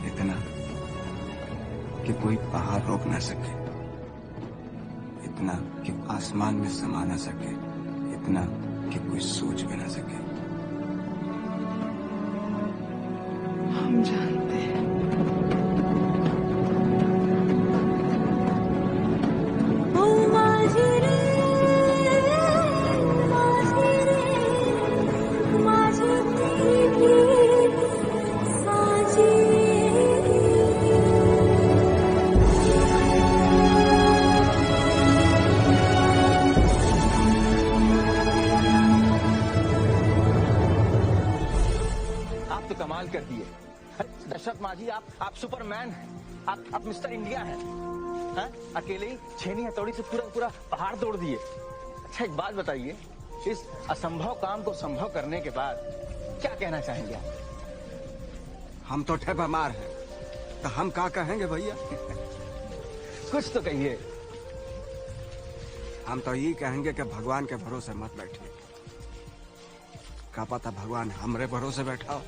इतना कि कोई पहाड़ रोक ना सके, इतना कि आसमान में समा ना सके, इतना कि कोई सोच भी ना सके। हम जानते हैं आप तो कमाल कर दिए दशरथ माझी। आप सुपरमैन हैं, आप मिस्टर इंडिया हैं। अकेले ही छेनी हथौड़ी से पूरा पहाड़ तोड़ दिए। अच्छा एक बात बताइए, इस असंभव काम को संभव करने के बाद क्या कहना चाहेंगे आप? हम तो ठे बीमार हैं, तो हम क्या कहेंगे भैया? कुछ तो कहिए। हम तो ये कहेंगे कि भगवान के भरोसे मत बैठिए, क्या पता भगवान हमरे भरोसे बैठा हो।